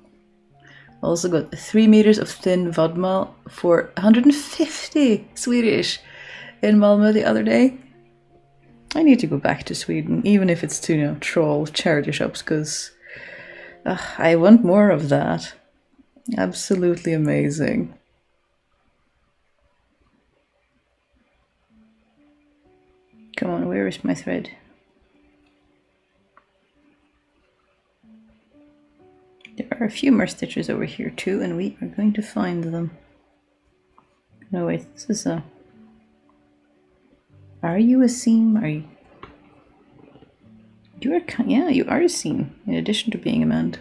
Also got 3 meters of thin vadmal for 150 Swedish in Malmö the other day. I need to go back to Sweden, even if it's to, troll charity shops, because I want more of that. Absolutely amazing. Come on, where is my thread? There are a few more stitches over here too, and we are going to find them. No, wait, this is a... Are you a seam? Are you... Yeah, you are a seam, in addition to being a mend.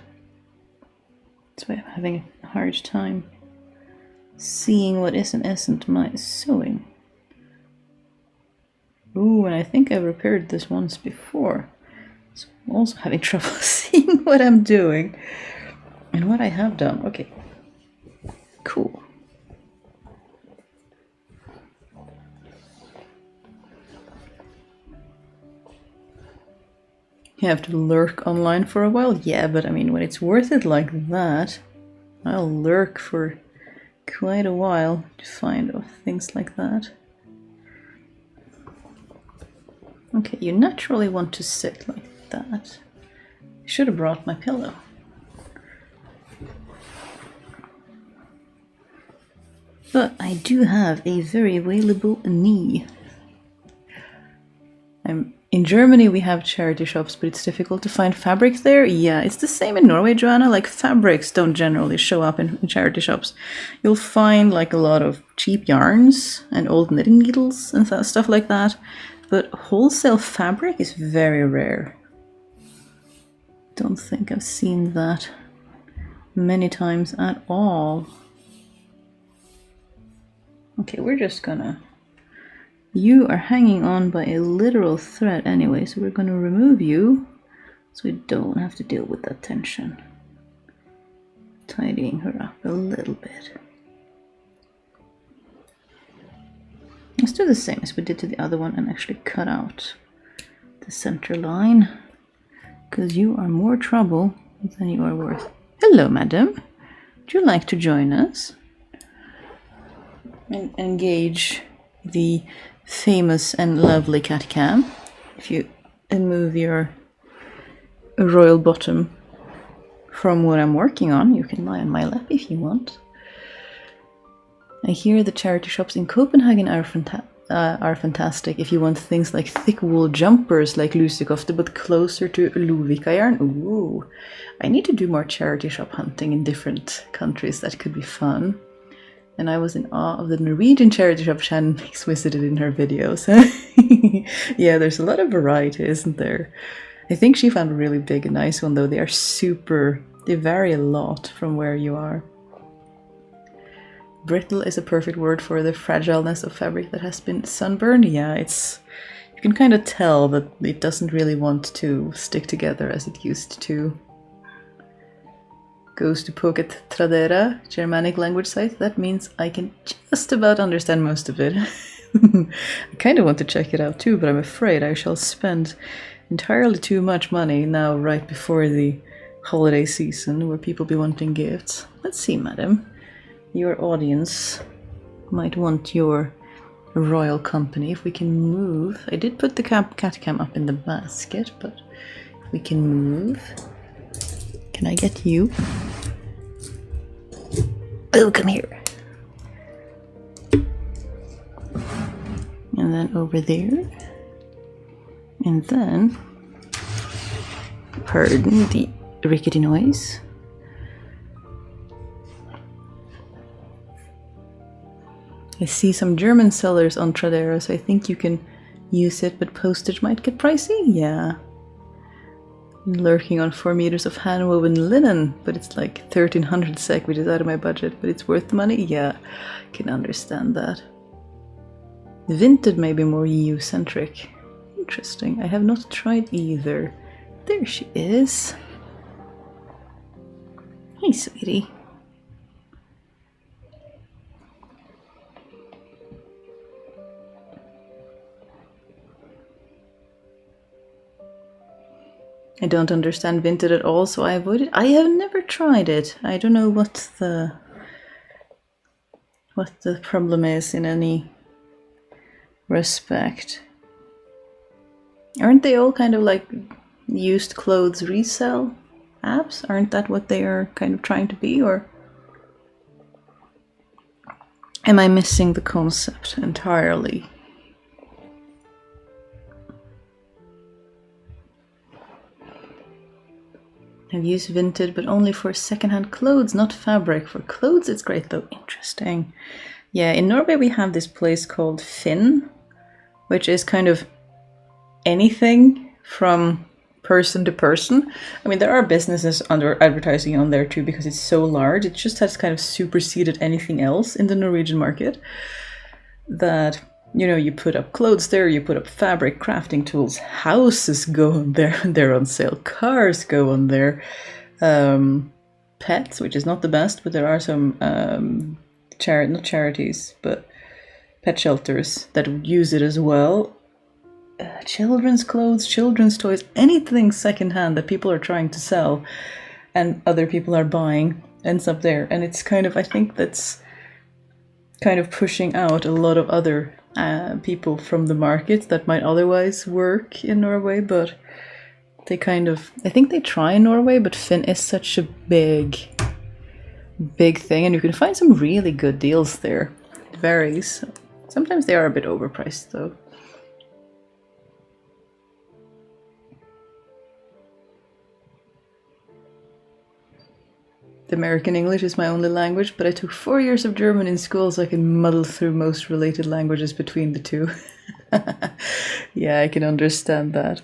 That's why I'm having a hard time seeing what is and isn't my sewing. Ooh, and I think I've repaired this once before. So I'm also having trouble seeing what I'm doing and what I have done. Okay, cool. You have to lurk online for a while? Yeah, but I mean, when it's worth it like that, I'll lurk for quite a while to find things like that. Okay, you naturally want to sit like that. I should have brought my pillow. But I do have a very available knee. In Germany we have charity shops, but it's difficult to find fabric there. Yeah, it's the same in Norway, Joanna. Like, fabrics don't generally show up in charity shops. You'll find like a lot of cheap yarns and old knitting needles and stuff like that. But wholesale fabric is very rare. Don't think I've seen that many times at all. Okay, we're just gonna... You are hanging on by a literal thread anyway, so we're gonna remove you so we don't have to deal with that tension. Tidying her up a little bit. Let's do the same as we did to the other one and actually cut out the center line, because you are more trouble than you are worth. Hello, madam. Would you like to join us and engage the famous and lovely cat cam? If you move your royal bottom from what I'm working on, you can lie on my lap if you want. I hear the charity shops in Copenhagen are are fantastic if you want things like thick wool jumpers like lusekofte, but closer to Lovikka yarn. Ooh, I need to do more charity shop hunting in different countries. That could be fun. And I was in awe of the Norwegian charity shop Shan visited in her videos. Yeah, there's a lot of variety, isn't there? I think she found a really big and nice one, though. They vary a lot from where you are. Brittle is a perfect word for the fragileness of fabric that has been sunburned. Yeah, you can kind of tell that it doesn't really want to stick together as it used to. Goes to Pocket Tradera, Germanic language site. That means I can just about understand most of it. I kind of want to check it out too, but I'm afraid I shall spend entirely too much money now right before the holiday season where people be wanting gifts. Let's see, madam. Your audience might want your royal company. If we can move. I did put the cat cam up in the basket, but if we can move. Can I get you? Oh, come here. And then over there. And then, pardon the rickety noise. I see some German sellers on Tradera, so I think you can use it, but postage might get pricey. Yeah. Lurking on 4 meters of hand-woven linen, but it's like 1300 SEK, which is out of my budget, but it's worth the money. Yeah, I can understand that. Vinted may be more EU-centric. Interesting. I have not tried either. There she is. Hey, sweetie. I don't understand Vinted at all, so I avoid it. I have never tried it. I don't know what the problem is in any respect. Aren't they all kind of like used clothes resale apps? Aren't that what they are kind of trying to be, or am I missing the concept entirely? I've used Vinted, but only for secondhand clothes, not fabric. For clothes, it's great though. Interesting. Yeah, in Norway we have this place called Finn, which is kind of anything from person to person. I mean, there are businesses under advertising on there too, because it's so large. It just has kind of superseded anything else in the Norwegian market. That, you know, you put up clothes there, you put up fabric, crafting tools, houses go on there, they're on sale, cars go on there, pets, which is not the best, but there are some not charities, but pet shelters that use it as well. Children's clothes, children's toys, anything secondhand that people are trying to sell and other people are buying ends up there. And it's kind of, I think that's kind of pushing out a lot of other people from the market that might otherwise work in Norway, but they kind of, I think they try in Norway, but Finn is such a big thing, and you can find some really good deals there. It varies. Sometimes they are a bit overpriced though. The American English is my only language, but I took 4 years of German in school, so I can muddle through most related languages between the two. Yeah, I can understand that.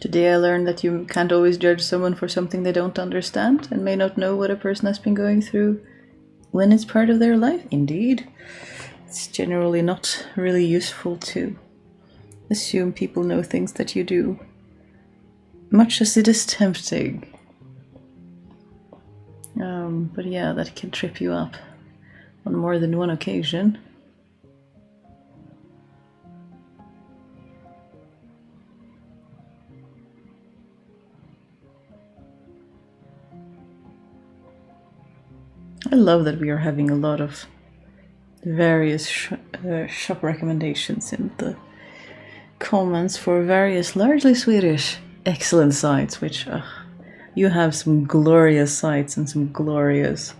Today I learned that you can't always judge someone for something they don't understand and may not know what a person has been going through when it's part of their life. Indeed. It's generally not really useful to assume people know things that you do, much as it is tempting. But yeah, that can trip you up on more than one occasion. I love that we are having a lot of various shop recommendations in the comments for various largely Swedish excellent sites, which you have some glorious sites and some glorious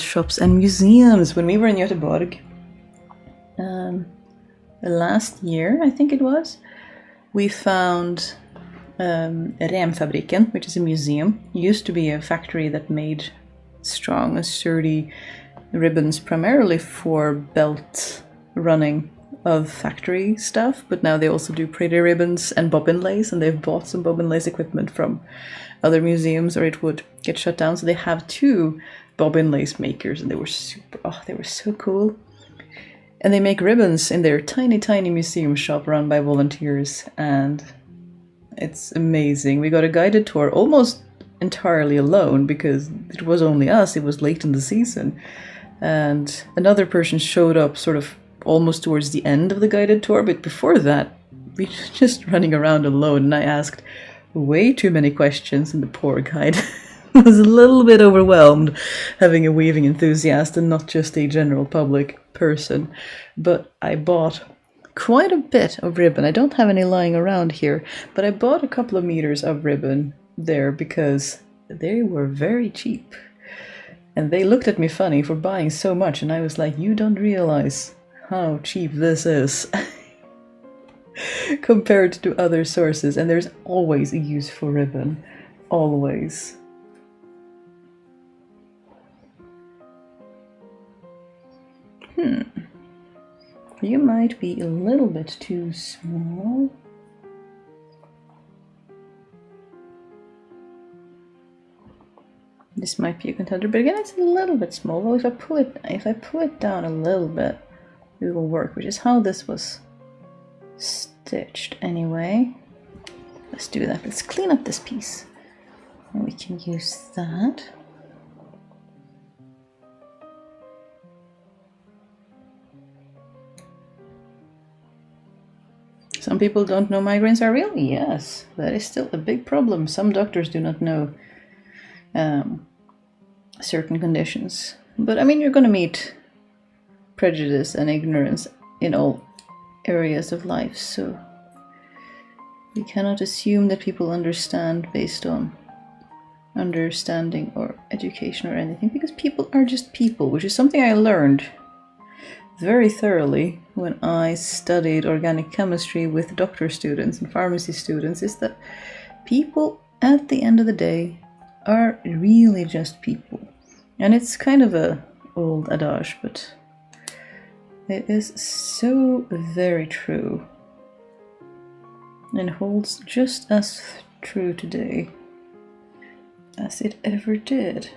shops and museums. When we were in Göteborg last year, I think it was, we found Remfabriken, which is a museum. It used to be a factory that made strong and sturdy ribbons primarily for belt running of factory stuff, but now they also do pretty ribbons and bobbin lace, and they've bought some bobbin lace equipment from other museums or it would get shut down. So they have 2 bobbin lace makers, and they were so cool. And they make ribbons in their tiny museum shop run by volunteers, and it's amazing. We got a guided tour almost entirely alone because it was only us. It was late in the season, and another person showed up sort of almost towards the end of the guided tour, but before that we were just running around alone, and I asked way too many questions, and the poor guide was a little bit overwhelmed having a weaving enthusiast and not just a general public person. But I bought quite a bit of ribbon. I don't have any lying around here, but I bought a couple of meters of ribbon there because they were very cheap. And they looked at me funny for buying so much, and I was like, you don't realize how cheap this is compared to other sources. And there's always a use for ribbon. Always. You might be a little bit too small. This might be a contender, but again, it's a little bit small. Well, if I pull it down a little bit, it will work, which is how this was stitched anyway. Let's do that. Let's clean up this piece, and we can use that. Some people don't know migraines are real. Yes, that is still a big problem. Some doctors do not know certain conditions. But I mean, you're going to meet prejudice and ignorance in all areas of life, so we cannot assume that people understand based on understanding or education or anything, because people are just people, which is something I learned very thoroughly when I studied organic chemistry with doctor students and pharmacy students, is that people at the end of the day are really just people. And it's kind of a old adage, but it is so very true and holds just as true today as it ever did.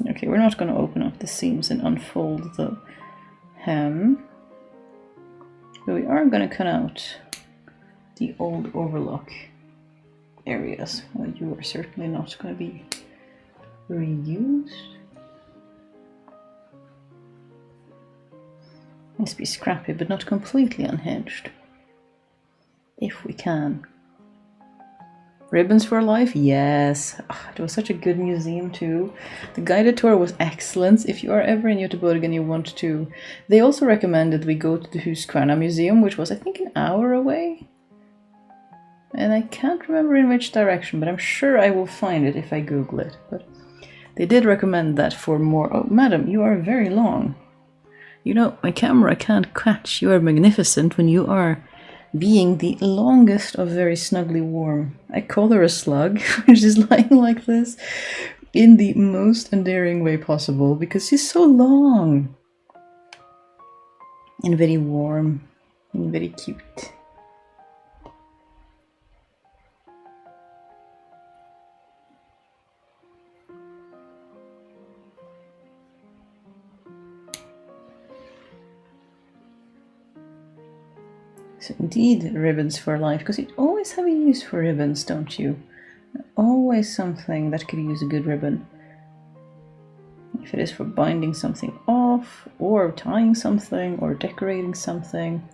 Okay, we're not going to open up the seams and unfold the hem, but we are going to cut out the old overlock areas. Well, you are certainly not going to be reused. Must be scrappy, but not completely unhinged, if we can. Ribbons for life? Yes. It was such a good museum too. The guided tour was excellent. If you are ever in Göteborg and you want to... They also recommended we go to the Husqvarna Museum, which was I think an hour away. And I can't remember in which direction, but I'm sure I will find it if I Google it. But they did recommend that for more... Oh, madam, you are very long. You know, my camera can't catch. You are magnificent when you are being the longest of very snugly warm. I call her a slug, which is lying like this in the most endearing way possible, because she's so long and very warm and very cute. So indeed, ribbons for life, because you always have a use for ribbons, don't you? Always something that could use a good ribbon. If it is for binding something off, or tying something, or decorating something.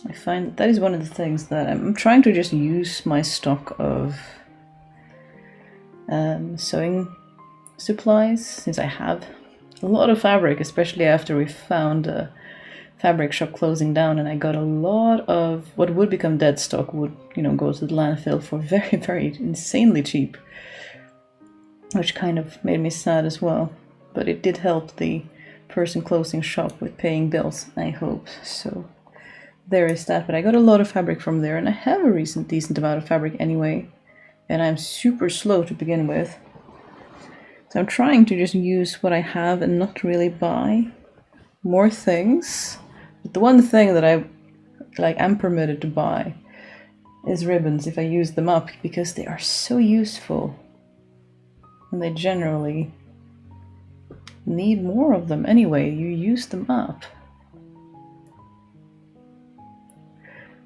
I find that is one of the things that I'm trying to just use my stock of sewing supplies, since I have a lot of fabric, especially after we found a fabric shop closing down, and I got a lot of what would become dead stock would, go to the landfill for very, very insanely cheap, which kind of made me sad as well. But it did help the person closing shop with paying bills, I hope. So there is that. But I got a lot of fabric from there, and I have a decent amount of fabric anyway, and I'm super slow to begin with. So I'm trying to just use what I have and not really buy more things. But the one thing that I am permitted to buy is ribbons if I use them up, because they are so useful. And they generally need more of them anyway. You use them up.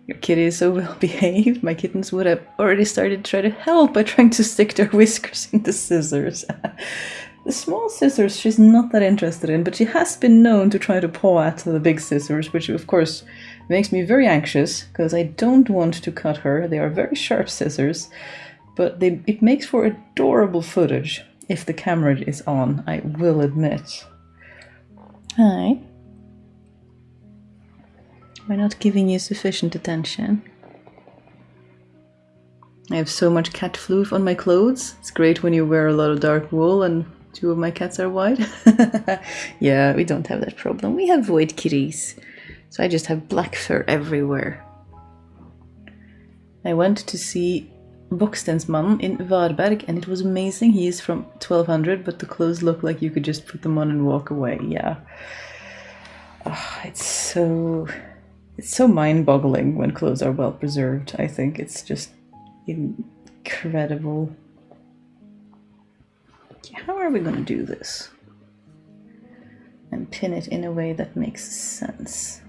Your kitty is so well behaved. My kittens would have already started to try to help by trying to stick their whiskers into scissors. The small scissors she's not that interested in, but she has been known to try to paw at the big scissors, which of course makes me very anxious, because I don't want to cut her. They are very sharp scissors, but it makes for adorable footage if the camera is on, I will admit. Hi. Am I not giving you sufficient attention? I have so much cat floof on my clothes. It's great when you wear a lot of dark wool and 2 of my cats are white. Yeah, we don't have that problem. We have white kitties. So I just have black fur everywhere. I went to see Buxton's mum in Varberg, and it was amazing. He is from 1200, but the clothes look like you could just put them on and walk away. Yeah. Oh, it's so mind-boggling when clothes are well preserved. I think it's just incredible. How are we going to do this? And pin it in a way that makes sense.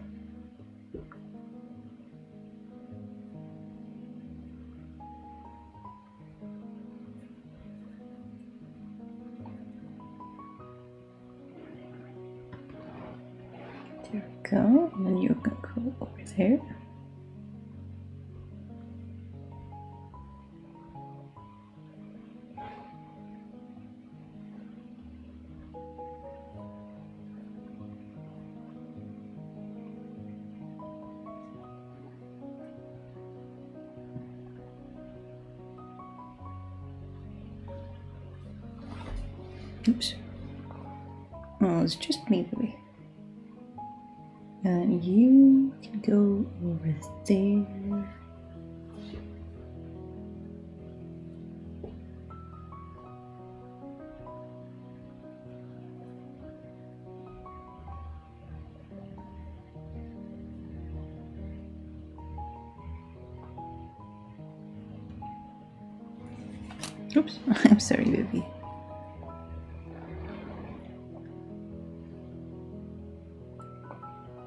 There we go, and then you can go over there. Oops. Oh, it's just me, baby. And you can go over there. Oops, I'm sorry, baby.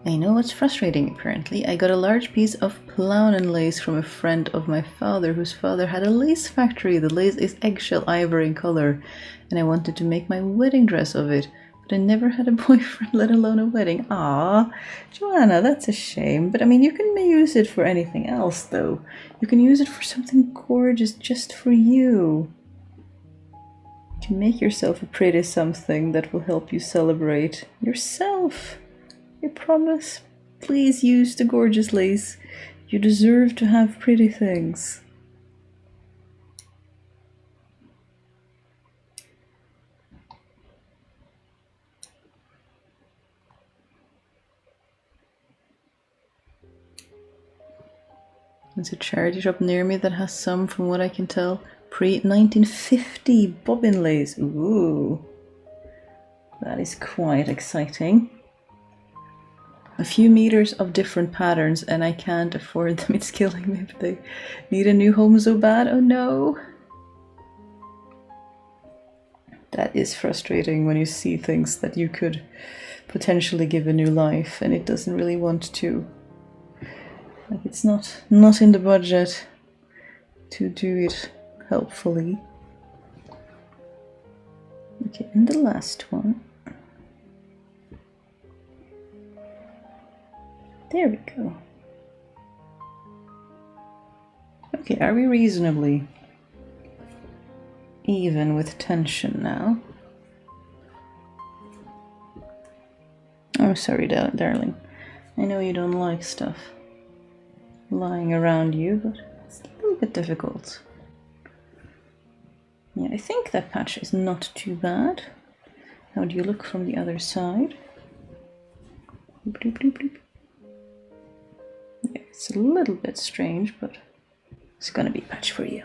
I know it's frustrating, apparently. I got a large piece of Plownen lace from a friend of my father, whose father had a lace factory. The lace is eggshell ivory in color, and I wanted to make my wedding dress of it, but I never had a boyfriend, let alone a wedding. Ah, Joanna, that's a shame. But I mean, you can use it for anything else, though. You can use it for something gorgeous just for you. You can make yourself a pretty something that will help you celebrate yourself. I promise. Please use the gorgeous lace. You deserve to have pretty things. There's a charity shop near me that has some, from what I can tell, pre-1950 bobbin lace. Ooh, that is quite exciting. A few meters of different patterns, and I can't afford them. It's killing me, but they need a new home so bad. Oh no. That is frustrating when you see things that you could potentially give a new life and it doesn't really want to. Like, it's not in the budget to do it helpfully. Okay, and the last one. There we go. Okay, are we reasonably even with tension now? I'm sorry, darling. I know you don't like stuff lying around you, but it's a little bit difficult. Yeah, I think that patch is not too bad. How do you look from the other side? Bloop, bloop, bloop, bloop. Yeah, it's a little bit strange, but it's gonna be a patch for you.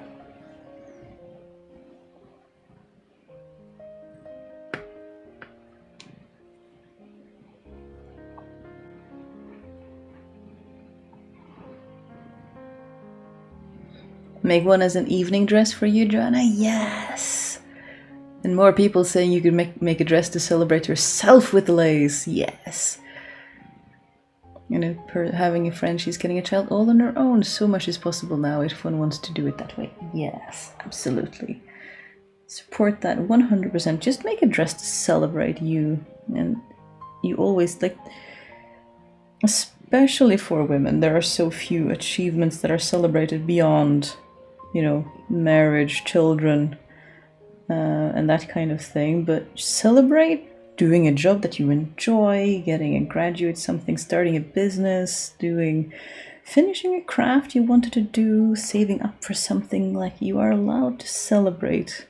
Make one as an evening dress for you, Joanna? Yes! And more people saying you could make a dress to celebrate yourself with lace. Yes! You know, having a friend, she's getting a child all on her own. So much is possible now if one wants to do it that way. Yes, absolutely. Support that 100%. Just make a dress to celebrate you. And you always, like, especially for women, there are so few achievements that are celebrated beyond, you know, marriage, children, and that kind of thing. But celebrate doing a job that you enjoy, getting a graduate something, starting a business, finishing a craft you wanted to do, saving up for something. Like, you are allowed to celebrate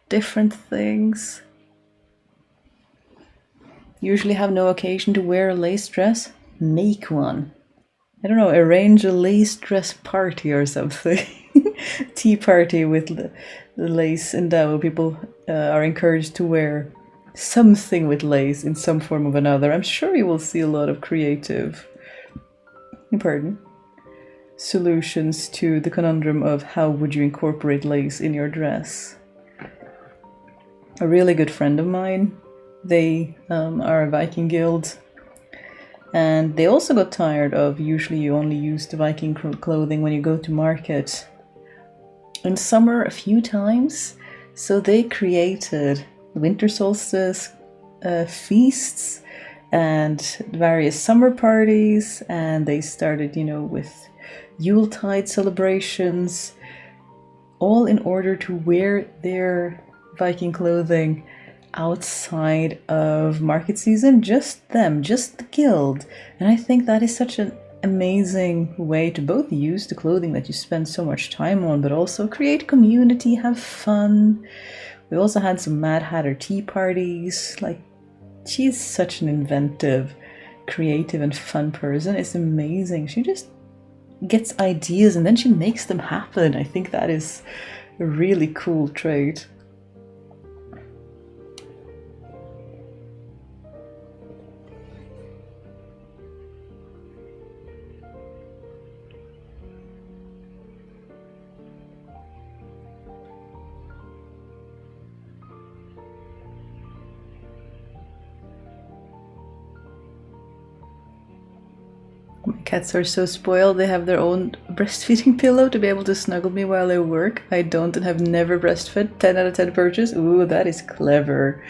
different things. Usually have no occasion to wear a lace dress? Make one. I don't know, arrange a lace dress party or something. Tea party with the lace and dowel. People are encouraged to wear something with lace in some form or another. I'm sure you will see a lot of creative, solutions to the conundrum of how would you incorporate lace in your dress. A really good friend of mine, they are a Viking guild, and they also got tired of usually you only use the Viking clothing when you go to market in summer a few times, so they created winter solstice feasts and various summer parties, and they started, you know, with Yuletide celebrations, all in order to wear their Viking clothing outside of market season. Just them, just the guild. And I think that is such an amazing way to both use the clothing that you spend so much time on, but also create community, have fun. We also had some Mad Hatter tea parties. Like, she's such an inventive, creative, and fun person. It's amazing. She just gets ideas and then she makes them happen. I think that is a really cool trait. Cats are so spoiled. They have their own breastfeeding pillow to be able to snuggle me while I work. I don't and have never breastfed. 10 out of 10 purchase. Ooh, that is clever.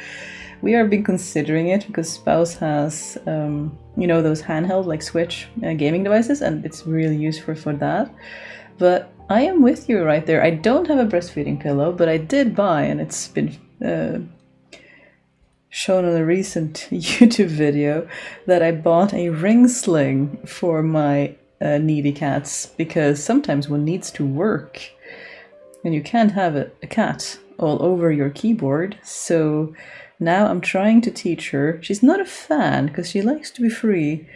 We are been considering it because Spouse has, you know, those handheld like Switch gaming devices, and it's really useful for that. But I am with you right there. I don't have a breastfeeding pillow, but I did buy, and it's been shown on a recent YouTube video, that I bought a ring sling for my needy cats, because sometimes one needs to work and you can't have a cat all over your keyboard. So now I'm trying to teach her. She's not a fan because she likes to be free,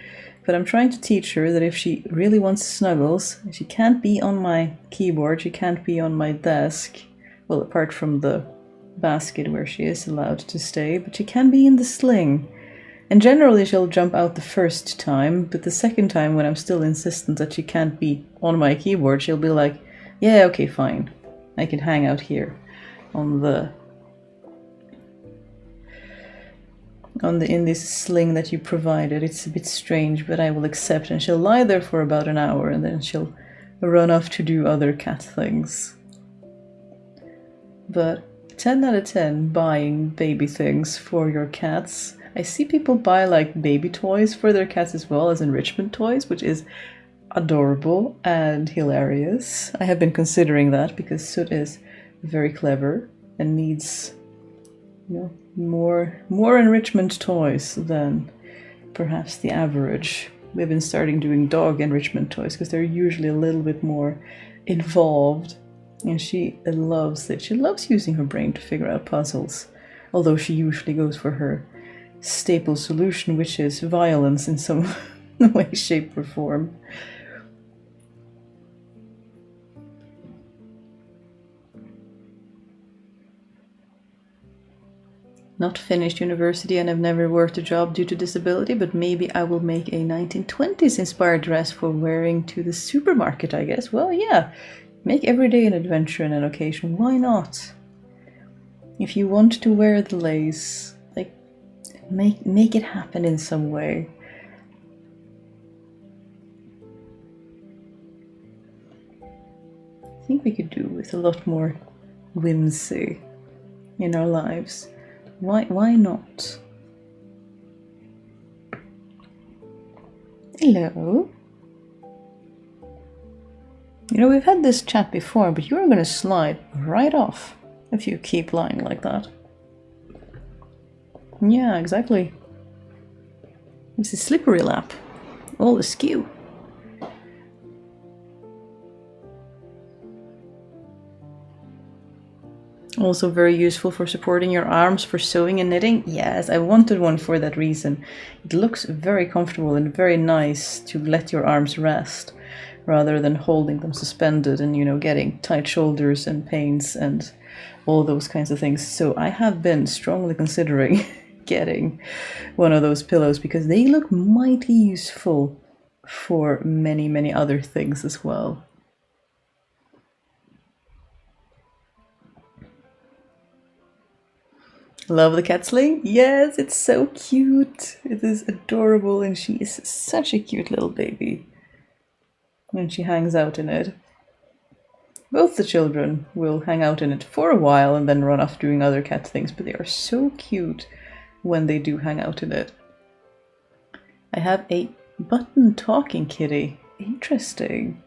but I'm trying to teach her that if she really wants snuggles, she can't be on my keyboard, she can't be on my desk, well, apart from the basket where she is allowed to stay, but she can be in the sling. And generally she'll jump out the first time, but the second time, when I'm still insistent that she can't be on my keyboard, she'll be like, yeah, okay, fine, I can hang out here in this sling that you provided. It's a bit strange, but I will accept. And she'll lie there for about an hour, and then she'll run off to do other cat things. But 10 out of 10 buying baby things for your cats. I see people buy like baby toys for their cats as well as enrichment toys, which is adorable and hilarious. I have been considering that because Soot is very clever and needs, you know, more enrichment toys than perhaps the average. We've been starting doing dog enrichment toys because they're usually a little bit more involved, and she loves it. She loves using her brain to figure out puzzles, although she usually goes for her staple solution, which is violence in some way, shape, or form. Not finished university and have never worked a job due to disability, but maybe I will make a 1920s inspired dress for wearing to the supermarket, I guess. Well, yeah, make every day an adventure and an occasion. Why not? If you want to wear the lace, like, make it happen in some way. I think we could do with a lot more whimsy in our lives. Why not? Hello. You know, we've had this chat before, but you're going to slide right off if you keep lying like that. Yeah, exactly. It's a slippery lap. All askew. Also very useful for supporting your arms for sewing and knitting. Yes, I wanted one for that reason. It looks very comfortable and very nice to let your arms rest rather than holding them suspended and, you know, getting tight shoulders and pains and all those kinds of things. So I have been strongly considering getting one of those pillows because they look mighty useful for many other things as well. Love the cat sling? Yes, it's so cute. It is adorable and she is such a cute little baby. And she hangs out in it. Both the children will hang out in it for a while and then run off doing other cat things, but they are so cute when they do hang out in it. I have a button talking kitty. Interesting.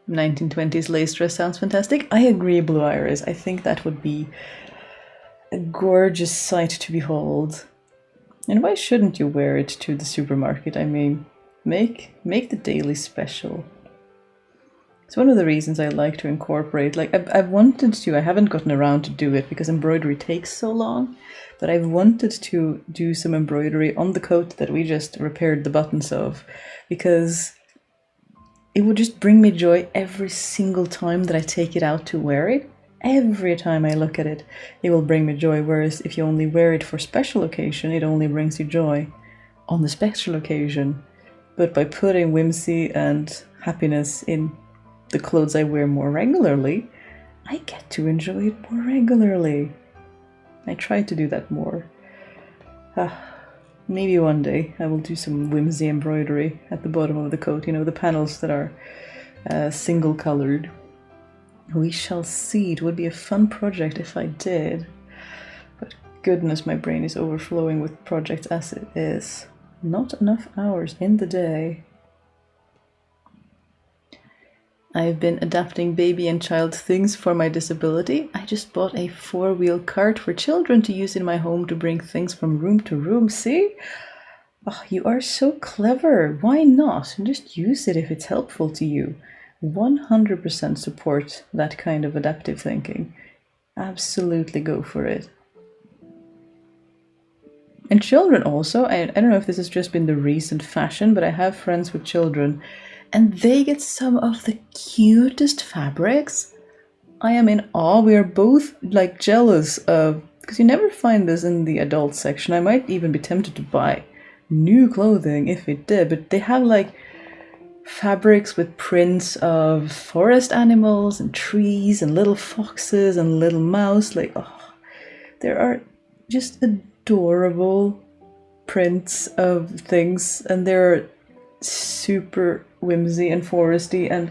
"1920s lace dress sounds fantastic." I agree, Blue Iris. I think that would be a gorgeous sight to behold. And why shouldn't you wear it to the supermarket? I mean, make the daily special. It's one of the reasons I like to incorporate, like I've wanted to, I haven't gotten around to do it because embroidery takes so long, but I've wanted to do some embroidery on the coat that we just repaired the buttons of, because it would just bring me joy every single time that I take it out to wear it. Every time I look at it, it will bring me joy. Whereas if you only wear it for special occasion, it only brings you joy on the special occasion. But by putting whimsy and happiness in the clothes I wear more regularly, I get to enjoy it more regularly. I try to do that more. Maybe one day I will do some whimsy embroidery at the bottom of the coat, you know, the panels that are single colored. We shall see. It would be a fun project if I did. But goodness, my brain is overflowing with projects as it is. Not enough hours in the day. I've been adapting baby and child things for my disability. I just bought a 4-wheel cart for children to use in my home to bring things from room to room. See? Oh, you are so clever. Why not? Just use it if it's helpful to you. 100% support that kind of adaptive thinking. Absolutely go for it. And children also, I don't know if this has just been the recent fashion, but I have friends with children and they get some of the cutest fabrics. I am in awe. We are both like jealous of, because you never find this in the adult section. I might even be tempted to buy new clothing if it did, but they have like fabrics with prints of forest animals and trees and little foxes and little mouse. Like, oh, there are just adorable prints of things, and they're super whimsy and foresty, and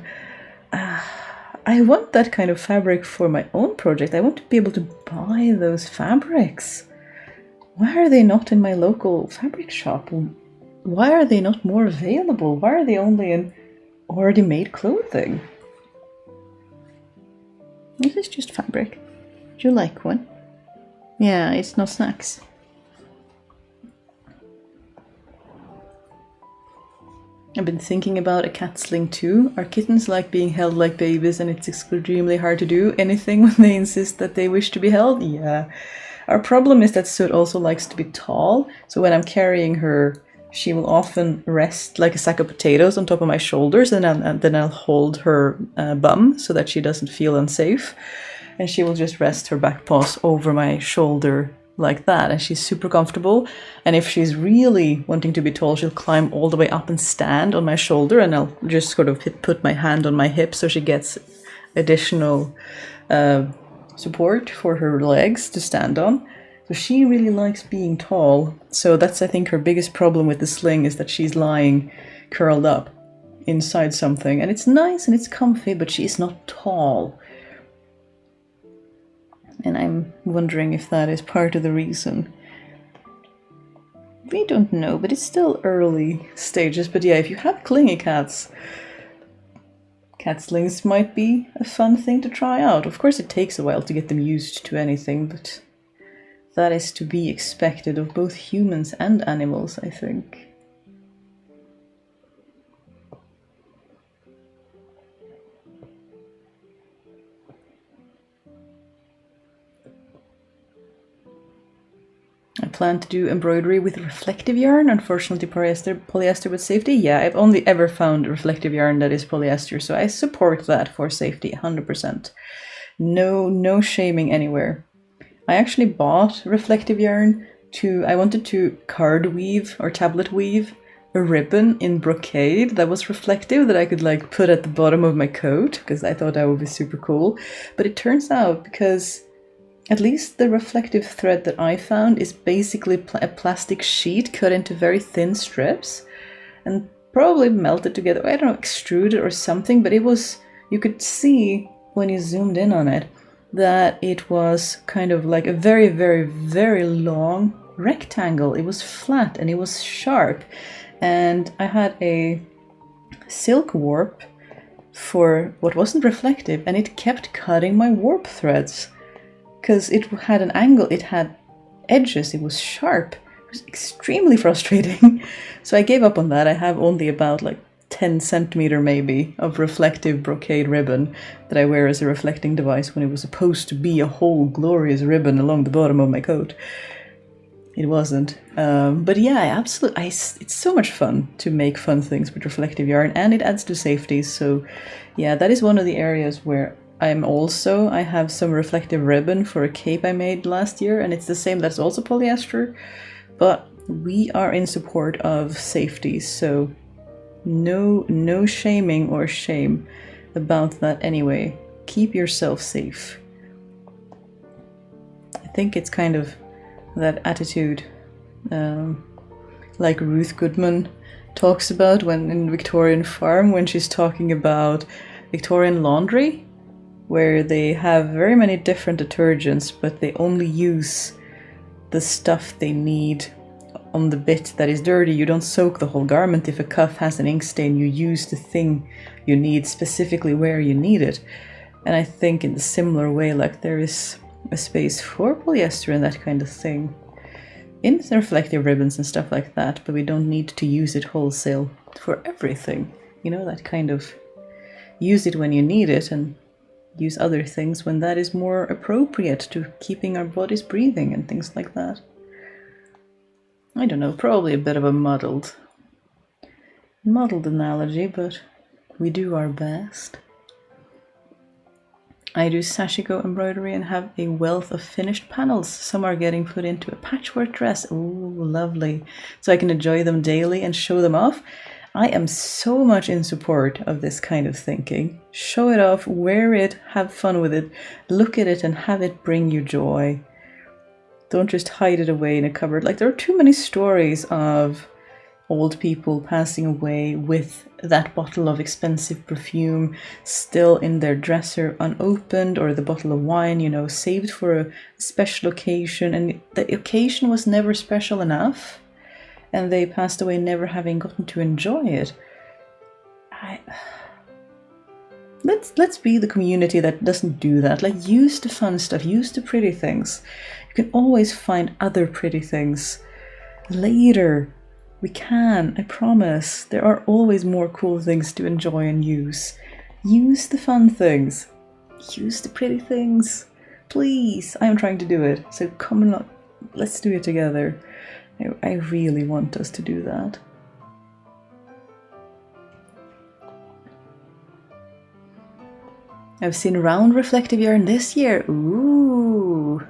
I want that kind of fabric for my own project. I want to be able to buy those fabrics. Why are they not in my local fabric shop? Why are they not more available? Why are they only in already made clothing? This is just fabric. Do you like one? Yeah, it's no snacks. I've been thinking about a cat sling too. Our kittens like being held like babies, and it's extremely hard to do anything when they insist that they wish to be held. Yeah. Our problem is that Sud also likes to be tall, so when I'm carrying her, she will often rest like a sack of potatoes on top of my shoulders, and then I'll hold her bum so that she doesn't feel unsafe. And she will just rest her back paws over my shoulder like that, and she's super comfortable. And if she's really wanting to be tall, she'll climb all the way up and stand on my shoulder, and I'll just sort of put my hand on my hip so she gets additional support for her legs to stand on. So she really likes being tall. So that's, I think, her biggest problem with the sling, is that she's lying curled up inside something, and it's nice and it's comfy, but she's not tall. And I'm wondering if that is part of the reason. We don't know, but it's still early stages. But yeah, if you have clingy cats, cat slings might be a fun thing to try out. Of course, it takes a while to get them used to anything, but that is to be expected of both humans and animals, I think. I plan to do embroidery with reflective yarn. Unfortunately, polyester with safety. Yeah, I've only ever found reflective yarn that is polyester, so I support that for safety, 100%. No shaming anywhere. I actually bought reflective yarn I wanted to card weave or tablet weave a ribbon in brocade that was reflective that I could like put at the bottom of my coat, because I thought that would be super cool. But it turns out, because at least the reflective thread that I found is basically a plastic sheet cut into very thin strips and probably melted together. I don't know, extruded or something, but you could see when you zoomed in on it that it was kind of like a very, very, very long rectangle. It was flat and it was sharp. And I had a silk warp for what wasn't reflective, and it kept cutting my warp threads. Because it had an angle, it had edges, it was sharp. It was extremely frustrating. So I gave up on that. I have only about like 10 centimeter maybe of reflective brocade ribbon that I wear as a reflecting device when it was supposed to be a whole glorious ribbon along the bottom of my coat. It wasn't. But yeah, absolutely. It's so much fun to make fun things with reflective yarn, and it adds to safety. So yeah, that is one of the areas where I have some reflective ribbon for a cape I made last year, and it's the same, that's also polyester, but we are in support of safety, so no shaming or shame about that anyway. Keep yourself safe. I think it's kind of that attitude, like Ruth Goodman talks about when in Victorian Farm, when she's talking about Victorian laundry, where they have very many different detergents, but they only use the stuff they need on the bit that is dirty. You don't soak the whole garment. If a cuff has an ink stain, you use the thing you need specifically where you need it. And I think in a similar way, like there is a space for polyester and that kind of thing in reflective ribbons and stuff like that, but we don't need to use it wholesale for everything. You know, that kind of use it when you need it and use other things when that is more appropriate to keeping our bodies breathing and things like that. I don't know, probably a bit of a muddled analogy, but we do our best. I do sashiko embroidery and have a wealth of finished panels. Some are getting put into a patchwork dress. Ooh, lovely. So I can enjoy them daily and show them off. I am so much in support of this kind of thinking. Show it off, wear it, have fun with it, look at it and have it bring you joy. Don't just hide it away in a cupboard. Like, there are too many stories of old people passing away with that bottle of expensive perfume still in their dresser unopened, or the bottle of wine, you know, saved for a special occasion, and the occasion was never special enough, and they passed away never having gotten to enjoy it. Let's be the community that doesn't do that. Like, use the fun stuff, use the pretty things. You can always find other pretty things. Later, we can, I promise. There are always more cool things to enjoy and use. Use the fun things. Use the pretty things. Please, I am trying to do it. So come on, let's do it together. I really want us to do that. I've seen round reflective yarn this year. Ooh,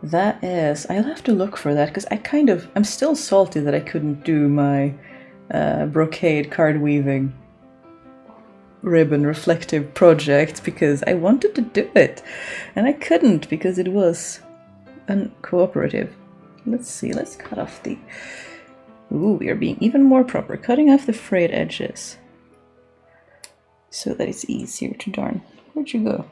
that is. I'll have to look for that because I'm still salty that I couldn't do my brocade card weaving ribbon reflective project because I wanted to do it and I couldn't because it was uncooperative. Let's see, let's cut off the... Ooh, we are being even more proper. Cutting off the frayed edges so that it's easier to darn. Where'd you go?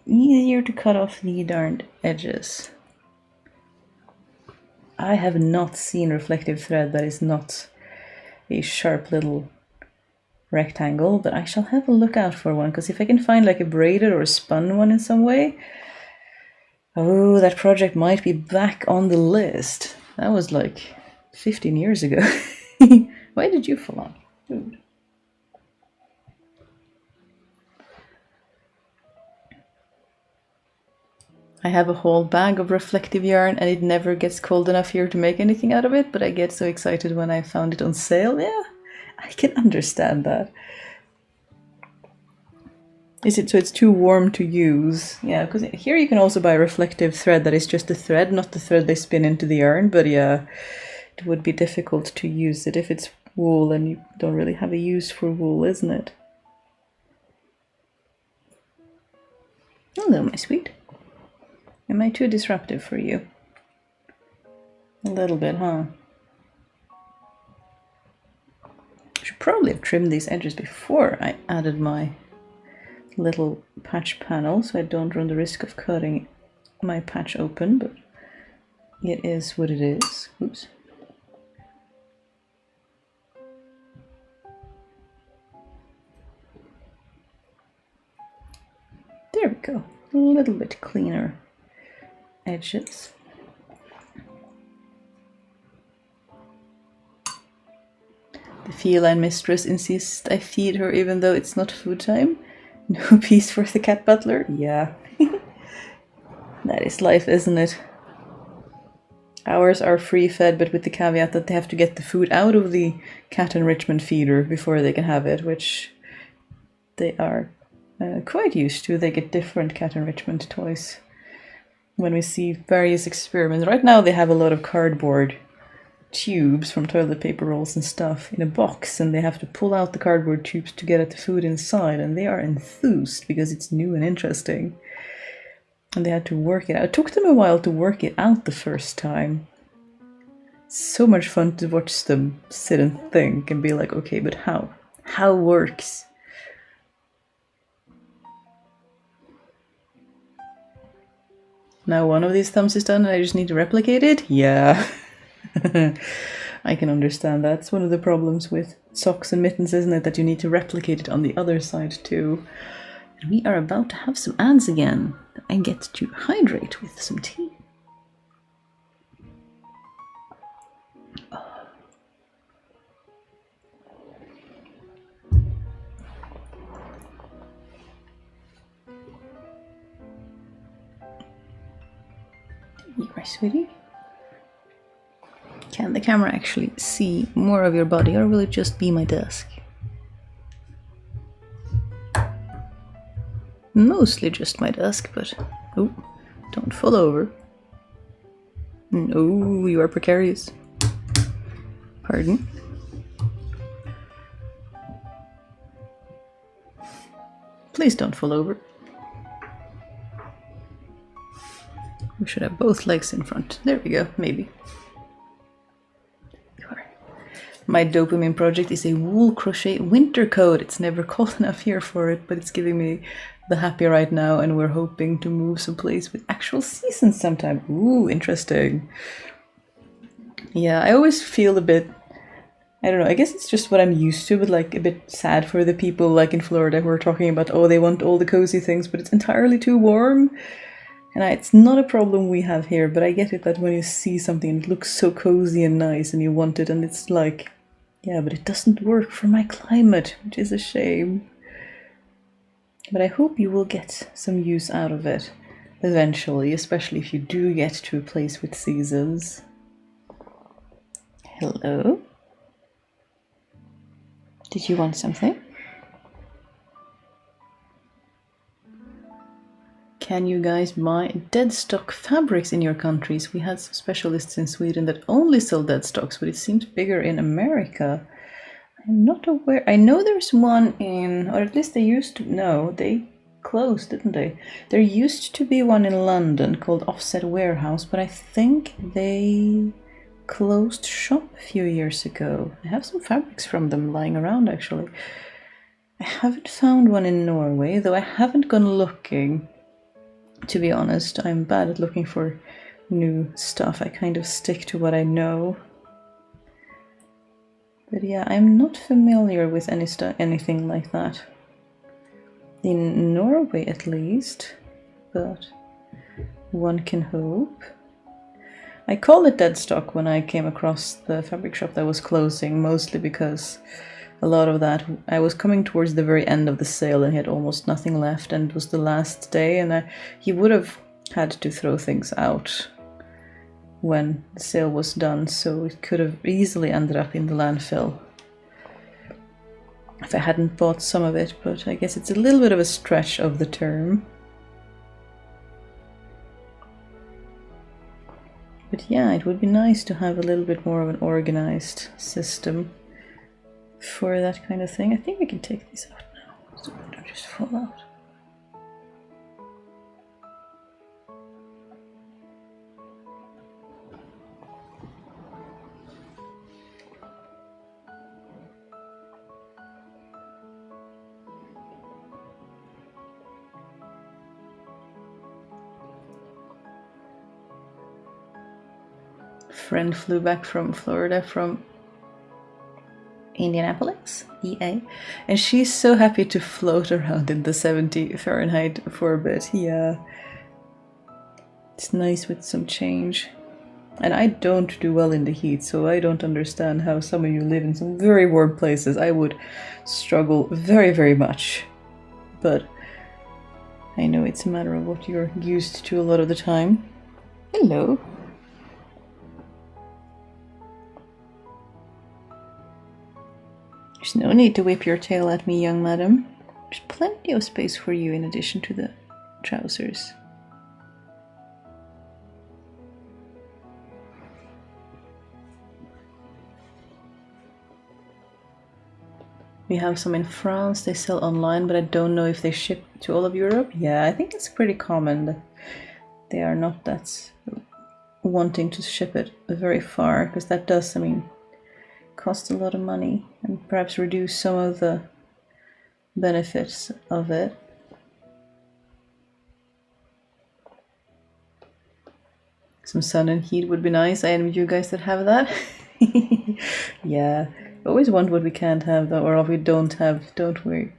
Easier to cut off the darned edges. I have not seen reflective thread that is not a sharp little rectangle, but I shall have a look out for one, because if I can find like a braided or a spun one in some way, oh, that project might be back on the list. That was like 15 years ago. Why did you fall off? Dude. I have a whole bag of reflective yarn and it never gets cold enough here to make anything out of it, but I get so excited when I found it on sale. Yeah, I can understand that. Is it so it's too warm to use? Yeah, because here you can also buy reflective thread that is just the thread, not the thread they spin into the yarn, but yeah, it would be difficult to use it if it's wool and you don't really have a use for wool, isn't it? Hello, my sweet. Am I too disruptive for you? A little bit, huh? I should probably have trimmed these edges before I added my little patch panel, so I don't run the risk of cutting my patch open, but it is what it is. Oops. There we go. A little bit cleaner edges. The feline mistress insists I feed her even though it's not food time. No peace for the cat butler? Yeah. That is life, isn't it? Ours are free fed, but with the caveat that they have to get the food out of the cat enrichment feeder before they can have it, which they are quite used to. They get different cat enrichment toys when we see various experiments. Right now they have a lot of cardboard tubes from toilet paper rolls and stuff in a box, and they have to pull out the cardboard tubes to get at the food inside, and they are enthused because it's new and interesting. And they had to work it out. It took them a while to work it out the first time. So much fun to watch them sit and think and be like, okay, but how? How works? Now one of these thumbs is done and I just need to replicate it? Yeah. I can understand that. It's one of the problems with socks and mittens, isn't it? That you need to replicate it on the other side too. And we are about to have some ads again. I get to hydrate with some tea. You are, sweetie. Can the camera actually see more of your body, or will it just be my desk? Mostly just my desk, but oh, don't fall over. No, you are precarious. Pardon? Please don't fall over. We should have both legs in front. There we go, maybe. My dopamine project is a wool crochet winter coat. It's never cold enough here for it, but it's giving me the happy right now, and we're hoping to move someplace with actual seasons sometime. Ooh, interesting. Yeah, I always feel a bit, I don't know, I guess it's just what I'm used to, but like a bit sad for the people like in Florida who are talking about, oh, they want all the cozy things, but it's entirely too warm. And it's not a problem we have here, but I get it that when you see something and it looks so cozy and nice and you want it, and it's like, yeah, but it doesn't work for my climate, which is a shame. But I hope you will get some use out of it eventually, especially if you do get to a place with seasons. Hello? Did you want something? Can you guys buy dead stock fabrics in your countries? We had some specialists in Sweden that only sell dead stocks, but it seems bigger in America. I'm not aware. I know there's one in, or at least they used to. No, they closed, didn't they? There used to be one in London called Offset Warehouse, but I think they closed shop a few years ago. I have some fabrics from them lying around actually. I haven't found one in Norway, though I haven't gone looking. To be honest, I'm bad at looking for new stuff. I kind of stick to what I know. But yeah, I'm not familiar with anything like that. In Norway at least, but one can hope. I call it dead stock when I came across the fabric shop that was closing, mostly because a lot of that, I was coming towards the very end of the sale and he had almost nothing left, and it was the last day, and he would have had to throw things out when the sale was done, so it could have easily ended up in the landfill if I hadn't bought some of it, but I guess it's a little bit of a stretch of the term. But yeah, it would be nice to have a little bit more of an organized system for that kind of thing. I think we can take these out now, so they don't just fall out. Friend flew back from Florida from Indianapolis, EA, and she's so happy to float around in the 70 Fahrenheit for a bit. Yeah, it's nice with some change. And I don't do well in the heat, so I don't understand how some of you live in some very warm places. I would struggle very, very much. But I know it's a matter of what you're used to a lot of the time. Hello. There's no need to whip your tail at me, young madam. There's plenty of space for you in addition to the trousers. We have some in France, they sell online, but I don't know if they ship to all of Europe. Yeah, I think it's pretty common that they are not that wanting to ship it very far, because that does, I mean, cost a lot of money and perhaps reduce some of the benefits of it. Some sun and heat would be nice. I envy you guys that have that. Yeah, we always want what we can't have, though, or what we don't have, don't we?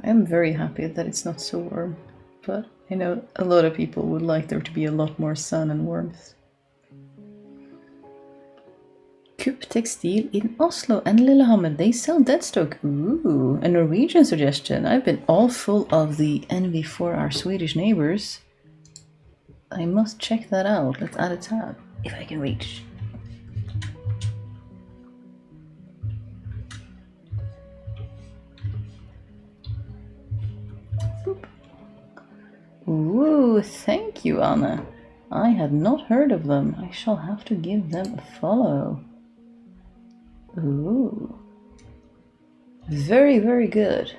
I am very happy that it's not so warm, but I know a lot of people would like there to be a lot more sun and warmth. Coop Textile in Oslo and Lillehammer, they sell deadstock. Ooh, a Norwegian suggestion. I've been all full of the envy for our Swedish neighbors. I must check that out. Let's add a tab, if I can reach. Boop. Ooh, thank you, Anna. I had not heard of them. I shall have to give them a follow. Ooh. Very, very good.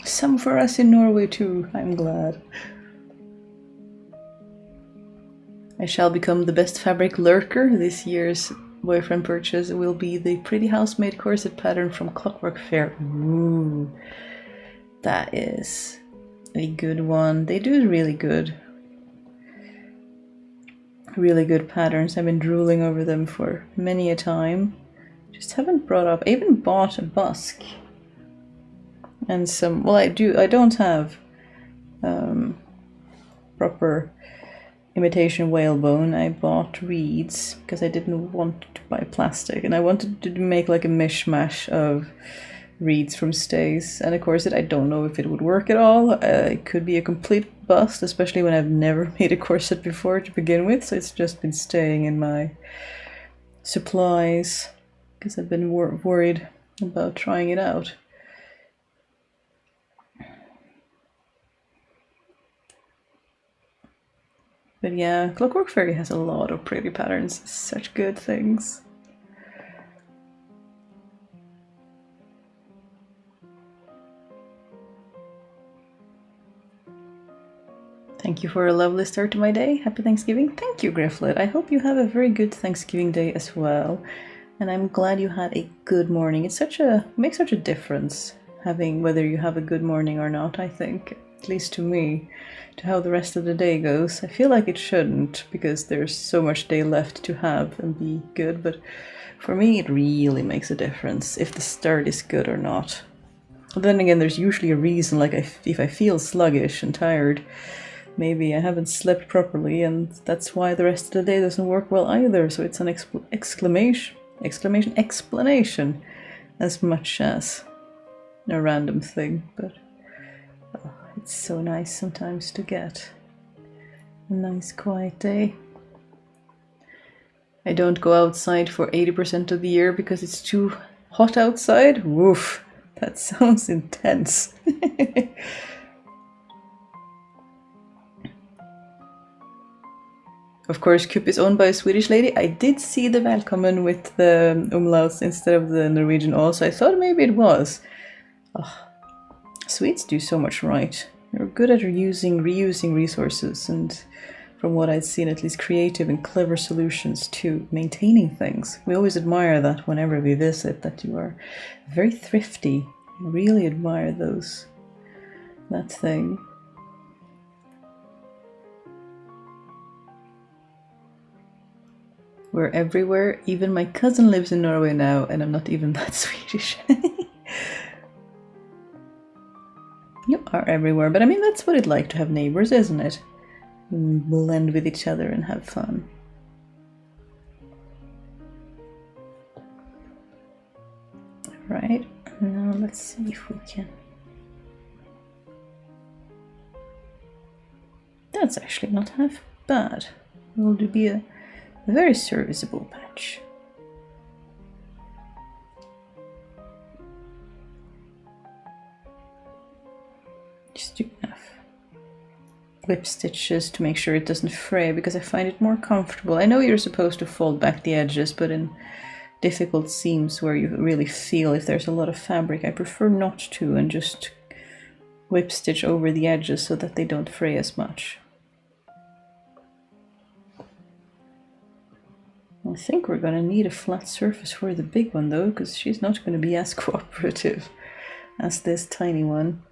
Some for us in Norway too, I'm glad. I shall become the best fabric lurker. This year's boyfriend purchase will be the pretty house-made corset pattern from Clockwork Fair. Ooh, that is a good one. They do really good. Really good patterns. I've been drooling over them for many a time. Just haven't brought up. I even bought a busk and some. Well, I don't have proper imitation whalebone. I bought reeds because I didn't want to buy plastic, and I wanted to make like a mishmash of reeds from stays and a corset. I don't know if it would work at all. It could be a complete bust, especially when I've never made a corset before to begin with, so it's just been staying in my supplies because I've been worried about trying it out. But yeah, Clockwork Fairy has a lot of pretty patterns, such good things. Thank you for a lovely start to my day. Happy Thanksgiving. Thank you, Grifflet. I hope you have a very good Thanksgiving day as well. And I'm glad you had a good morning. It makes such a difference having whether you have a good morning or not, I think. At least to me, to how the rest of the day goes. I feel like it shouldn't, because there's so much day left to have and be good, but for me it really makes a difference if the start is good or not. But then again, there's usually a reason, like if I feel sluggish and tired, maybe I haven't slept properly, and that's why the rest of the day doesn't work well either. So it's an explanation as much as a random thing. But it's so nice sometimes to get a nice quiet day. I don't go outside for 80% of the year because it's too hot outside. Woof, that sounds intense. Of course, Coop is owned by a Swedish lady. I did see the Välkommen with the umlauts instead of the Norwegian O, so I thought maybe it was. Oh, Swedes do so much right. They're good at reusing resources, and from what I've seen, at least creative and clever solutions to maintaining things. We always admire that whenever we visit, that you are very thrifty. I really admire that thing. We're everywhere. Even my cousin lives in Norway now, and I'm not even that Swedish. You are everywhere, but I mean, that's what it's like to have neighbors, isn't it? Blend with each other and have fun. Right, now let's see if we can. That's actually not half bad. It will be a very serviceable patch. Just do enough whip stitches to make sure it doesn't fray, because I find it more comfortable. I know you're supposed to fold back the edges, but in difficult seams where you really feel if there's a lot of fabric, I prefer not to, and just whip stitch over the edges so that they don't fray as much. I think we're going to need a flat surface for the big one though, because she's not going to be as cooperative as this tiny one.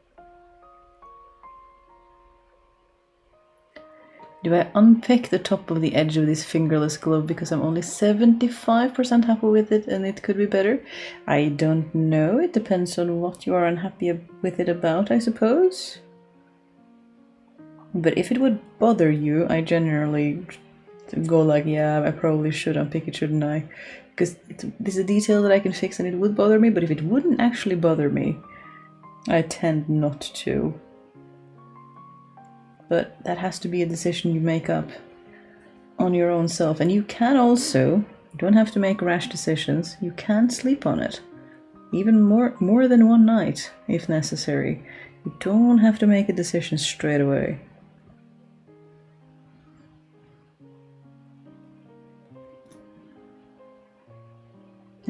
Do I unpick the top of the edge of this fingerless glove because I'm only 75% happy with it and it could be better? I don't know. It depends on what you are unhappy with it about, I suppose. But if it would bother you, I generally go like, yeah, I probably should unpick it, shouldn't I? Because it's a detail that I can fix and it would bother me, but if it wouldn't actually bother me, I tend not to. But that has to be a decision you make up on your own self. And you can also, you don't have to make rash decisions, you can sleep on it. Even more than one night, if necessary. You don't have to make a decision straight away.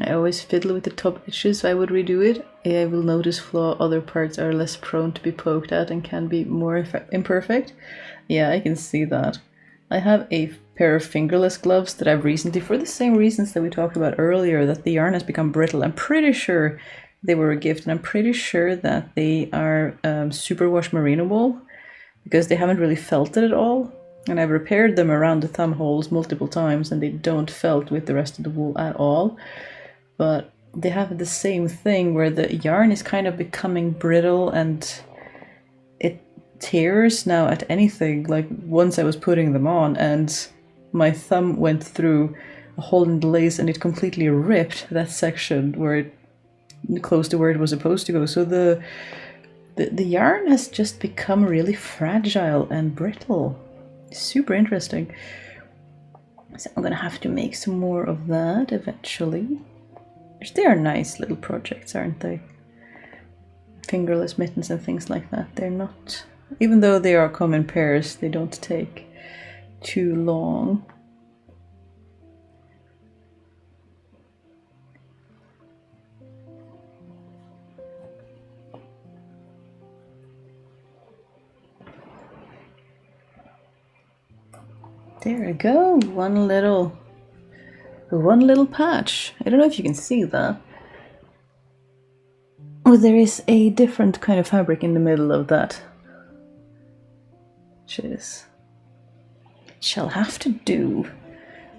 I always fiddle with the top edges, so I would redo it. I will notice flaw other parts are less prone to be poked at and can be more imperfect. Yeah, I can see that. I have a pair of fingerless gloves that I've recently, for the same reasons that we talked about earlier, that the yarn has become brittle. I'm pretty sure they were a gift, and I'm pretty sure that they are superwash merino wool, because they haven't really felt it at all. And I've repaired them around the thumb holes multiple times and they don't felt with the rest of the wool at all. But they have the same thing where the yarn is kind of becoming brittle and it tears now at anything. Like once I was putting them on and my thumb went through a hole in the lace and it completely ripped that section where it close to where it was supposed to go. So the yarn has just become really fragile and brittle. Super interesting. So I'm gonna have to make some more of that eventually. They are nice little projects, aren't they? Fingerless mittens and things like that. They're not, even though they are come in pairs, they don't take too long. There we go, one little patch. I don't know if you can see that. Oh, there is a different kind of fabric in the middle of that. Which is, it shall have to do.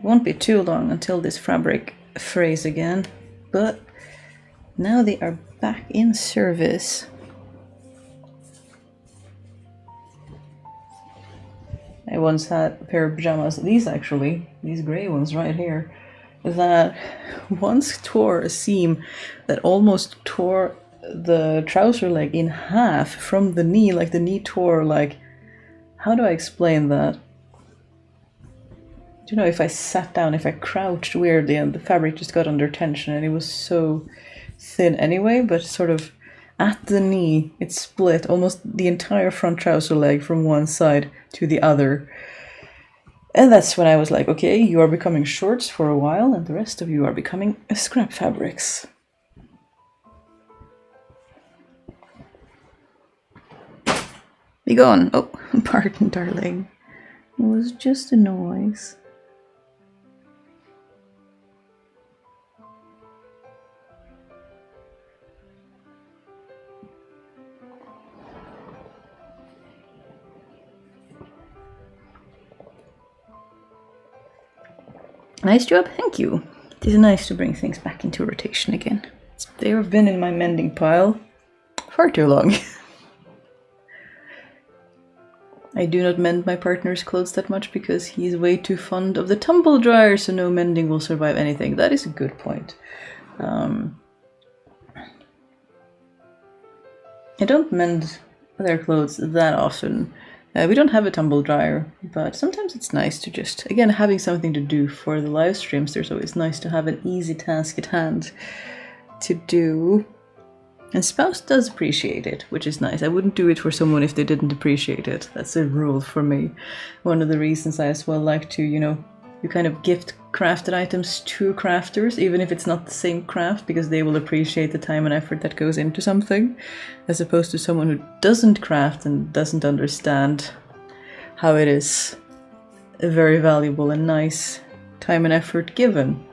Won't be too long until this fabric frays again, but now they are back in service. I once had a pair of pajamas, these gray ones right here, that once tore a seam that almost tore the trouser leg in half from the knee. Like the knee tore, like, how do I explain that? Do you know, if I sat down, if I crouched weirdly and the fabric just got under tension and it was so thin anyway, but sort of at the knee, it split almost the entire front trouser leg from one side to the other. And that's when I was like, okay, you are becoming shorts for a while and the rest of you are becoming scrap fabrics. Be gone. Oh, pardon, darling. It was just a noise. Nice job, thank you. It is nice to bring things back into rotation again. They have been in my mending pile far too long. I do not mend my partner's clothes that much because he's way too fond of the tumble dryer, so no mending will survive anything. That is a good point. I don't mend their clothes that often. We don't have a tumble dryer, but sometimes it's nice to just, again, having something to do for the live streams, there's always nice to have an easy task at hand to do. And spouse does appreciate it, which is nice. I wouldn't do it for someone if they didn't appreciate it. That's a rule for me. One of the reasons I as well like to, you kind of gift crafted items to crafters, even if it's not the same craft, because they will appreciate the time and effort that goes into something, as opposed to someone who doesn't craft and doesn't understand how it is a very valuable and nice time and effort given.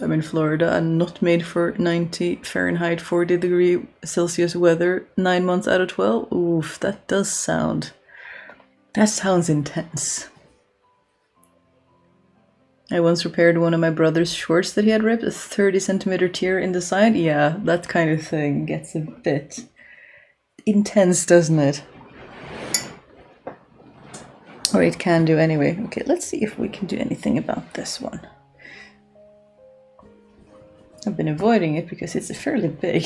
I'm in Florida and not made for 90 Fahrenheit, 40 degree Celsius weather 9 months out of 12. Oof, that sounds intense. I once repaired one of my brother's shorts that he had ripped, a 30 centimeter tear in the side. Yeah, that kind of thing gets a bit intense, doesn't it? Or it can do anyway. Okay, let's see if we can do anything about this one. I've been avoiding it because it's a fairly big,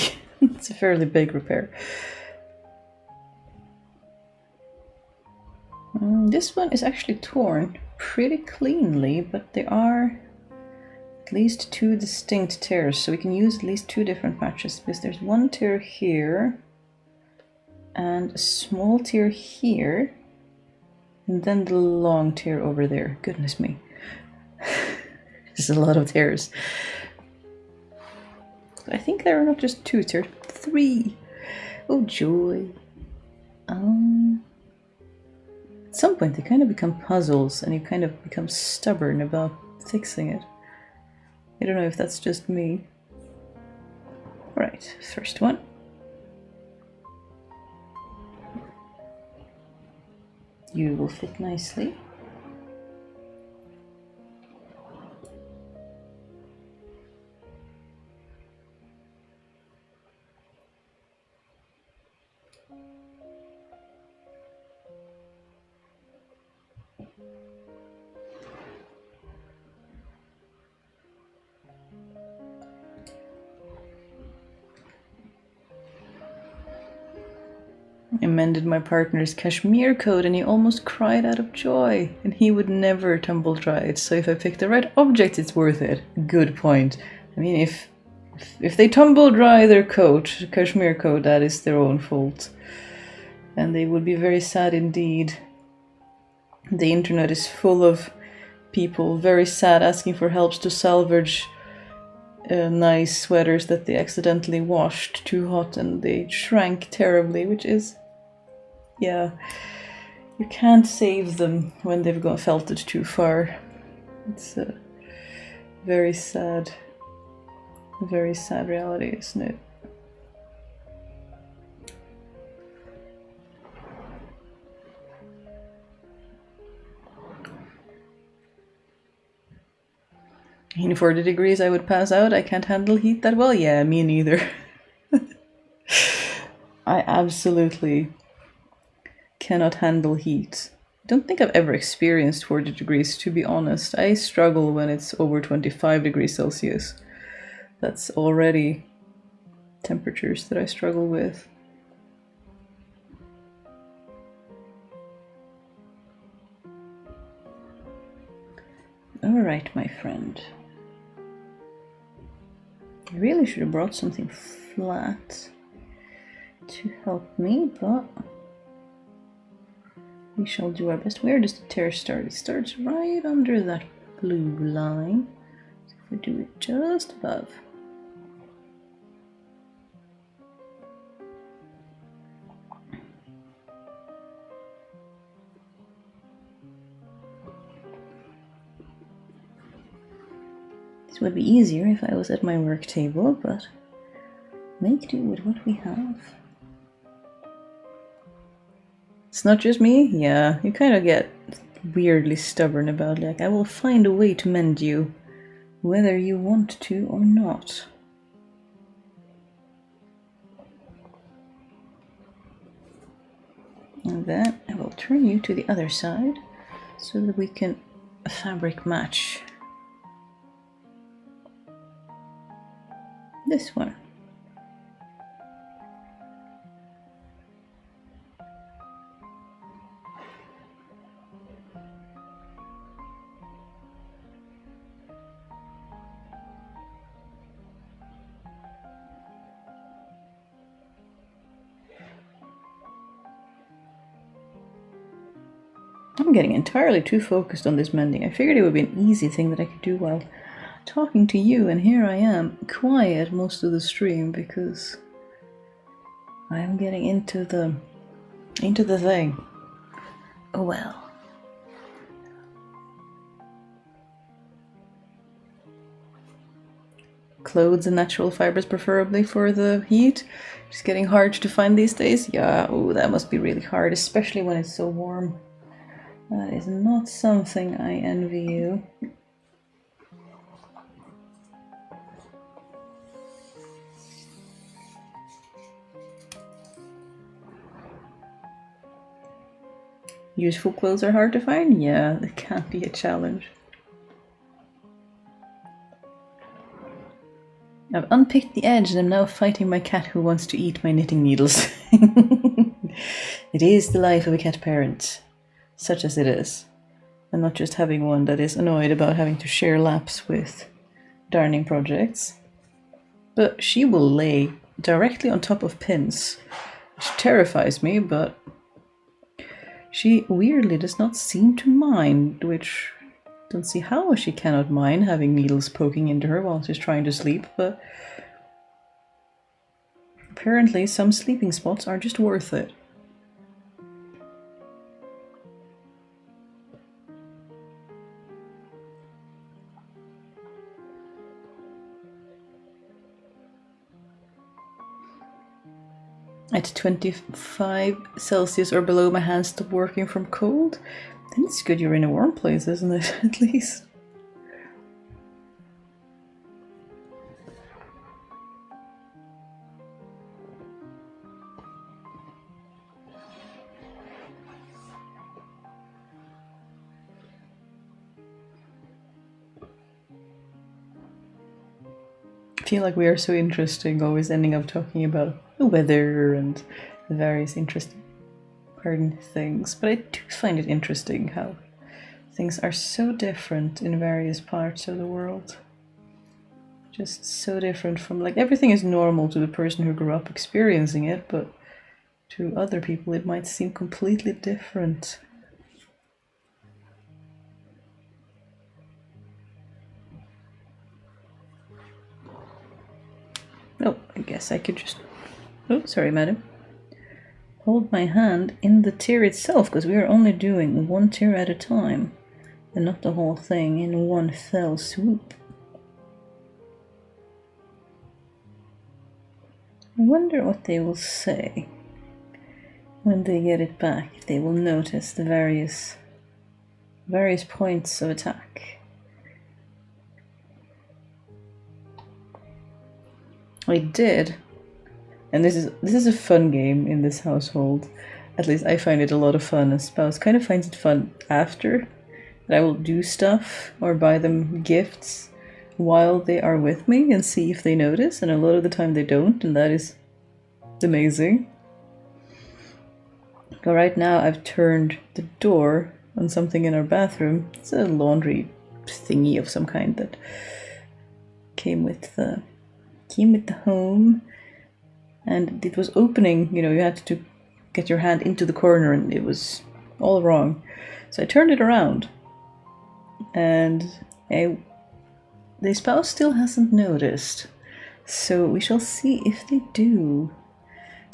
repair. This one is actually torn pretty cleanly, but there are at least 2 distinct tears, so we can use at least 2 different patches, because there's one tear here and a small tear here, and then the long tear over there. Goodness me. There's a lot of tears. I think there are not just 2, there are 3. Oh joy. At some point they kind of become puzzles and you kind of become stubborn about fixing it. I don't know if that's just me. Right, first one. You will fit nicely. I mended my partner's cashmere coat and he almost cried out of joy. And he would never tumble dry it, so if I pick the right object, it's worth it. Good point. I mean, if they tumble dry their coat, cashmere coat, that is their own fault. And they would be very sad indeed. The internet is full of people very sad asking for helps to salvage nice sweaters that they accidentally washed too hot and they shrank terribly, which is, yeah, you can't save them when they've felted too far. It's a very sad reality, isn't it? In 40 degrees I would pass out. I can't handle heat that well. Yeah, me neither. I absolutely cannot handle heat. I don't think I've ever experienced 40 degrees, to be honest. I struggle when it's over 25 degrees Celsius. That's already temperatures that I struggle with. All right, my friend. I really should have brought something flat to help me, but we shall do our best. Where does the tear start? It starts right under that blue line. So if we do it just above. This would be easier if I was at my work table, but make do with what we have. It's not just me? Yeah, you kind of get weirdly stubborn about, like, I will find a way to mend you, whether you want to or not. And then I will turn you to the other side so that we can fabric match this one. I'm getting entirely too focused on this mending. I figured it would be an easy thing that I could do while talking to you, and here I am, quiet most of the stream because I'm getting into the thing. Oh well. Clothes and natural fibers preferably for the heat. It's getting hard to find these days. Yeah, oh, that must be really hard, especially when it's so warm. That is not something I envy you. Useful clothes are hard to find? Yeah, it can be a challenge. I've unpicked the edge and I'm now fighting my cat who wants to eat my knitting needles. It is the life of a cat parent, such as it is. And not just having one that is annoyed about having to share laps with darning projects. But she will lay directly on top of pins, which terrifies me, but she weirdly does not seem to mind, which don't see how she cannot mind having needles poking into her while she's trying to sleep, but apparently some sleeping spots are just worth it. at 25 Celsius or below, my hands stop working from cold. Then it's good you're in a warm place, isn't it? At least. I feel like we are so interesting, always ending up talking about the weather and the various interesting things. But I do find it interesting how things are so different in various parts of the world. Just so different from, like, everything is normal to the person who grew up experiencing it, but to other people it might seem completely different. Oh, I guess I could just... Oh, sorry, madam. Hold my hand in the tier itself, because we are only doing one tier at a time, and not the whole thing in one fell swoop. I wonder what they will say when they get it back, if they will notice the various points of attack. I did, and this is a fun game in this household. At least I find it a lot of fun. A spouse kind of finds it fun after that I will do stuff or buy them gifts while they are with me and see if they notice, and a lot of the time they don't, and that is amazing. But right now I've turned the door on something in our bathroom. It's a laundry thingy of some kind that came with the home, and it was opening, you had to get your hand into the corner and it was all wrong. So I turned it around, and the spouse still hasn't noticed. So we shall see if they do.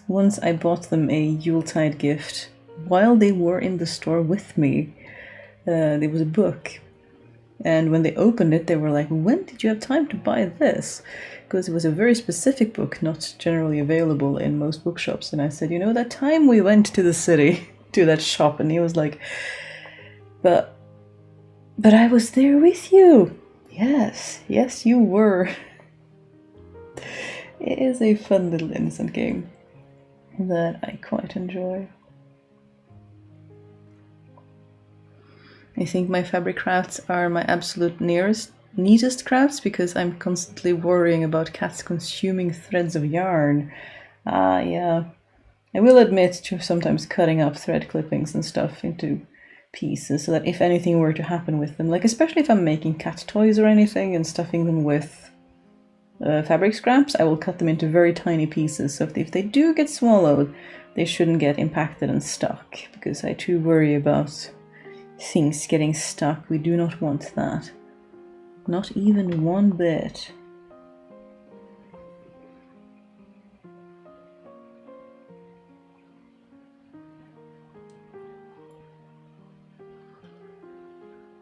Once I bought them a Yuletide gift while they were in the store with me. There was a book, and when they opened it, they were like, "When did you have time to buy this?" Because it was a very specific book, not generally available in most bookshops. And I said, that time we went to the city, to that shop, and he was like, but I was there with you. Yes, you were. It is a fun little innocent game that I quite enjoy. I think my fabric crafts are my absolute neatest crafts, because I'm constantly worrying about cats consuming threads of yarn. Yeah. I will admit to sometimes cutting up thread clippings and stuff into pieces so that if anything were to happen with them, like especially if I'm making cat toys or anything and stuffing them with fabric scraps, I will cut them into very tiny pieces, so if they do get swallowed, they shouldn't get impacted and stuck, because I too worry about things getting stuck. We do not want that. Not even one bit.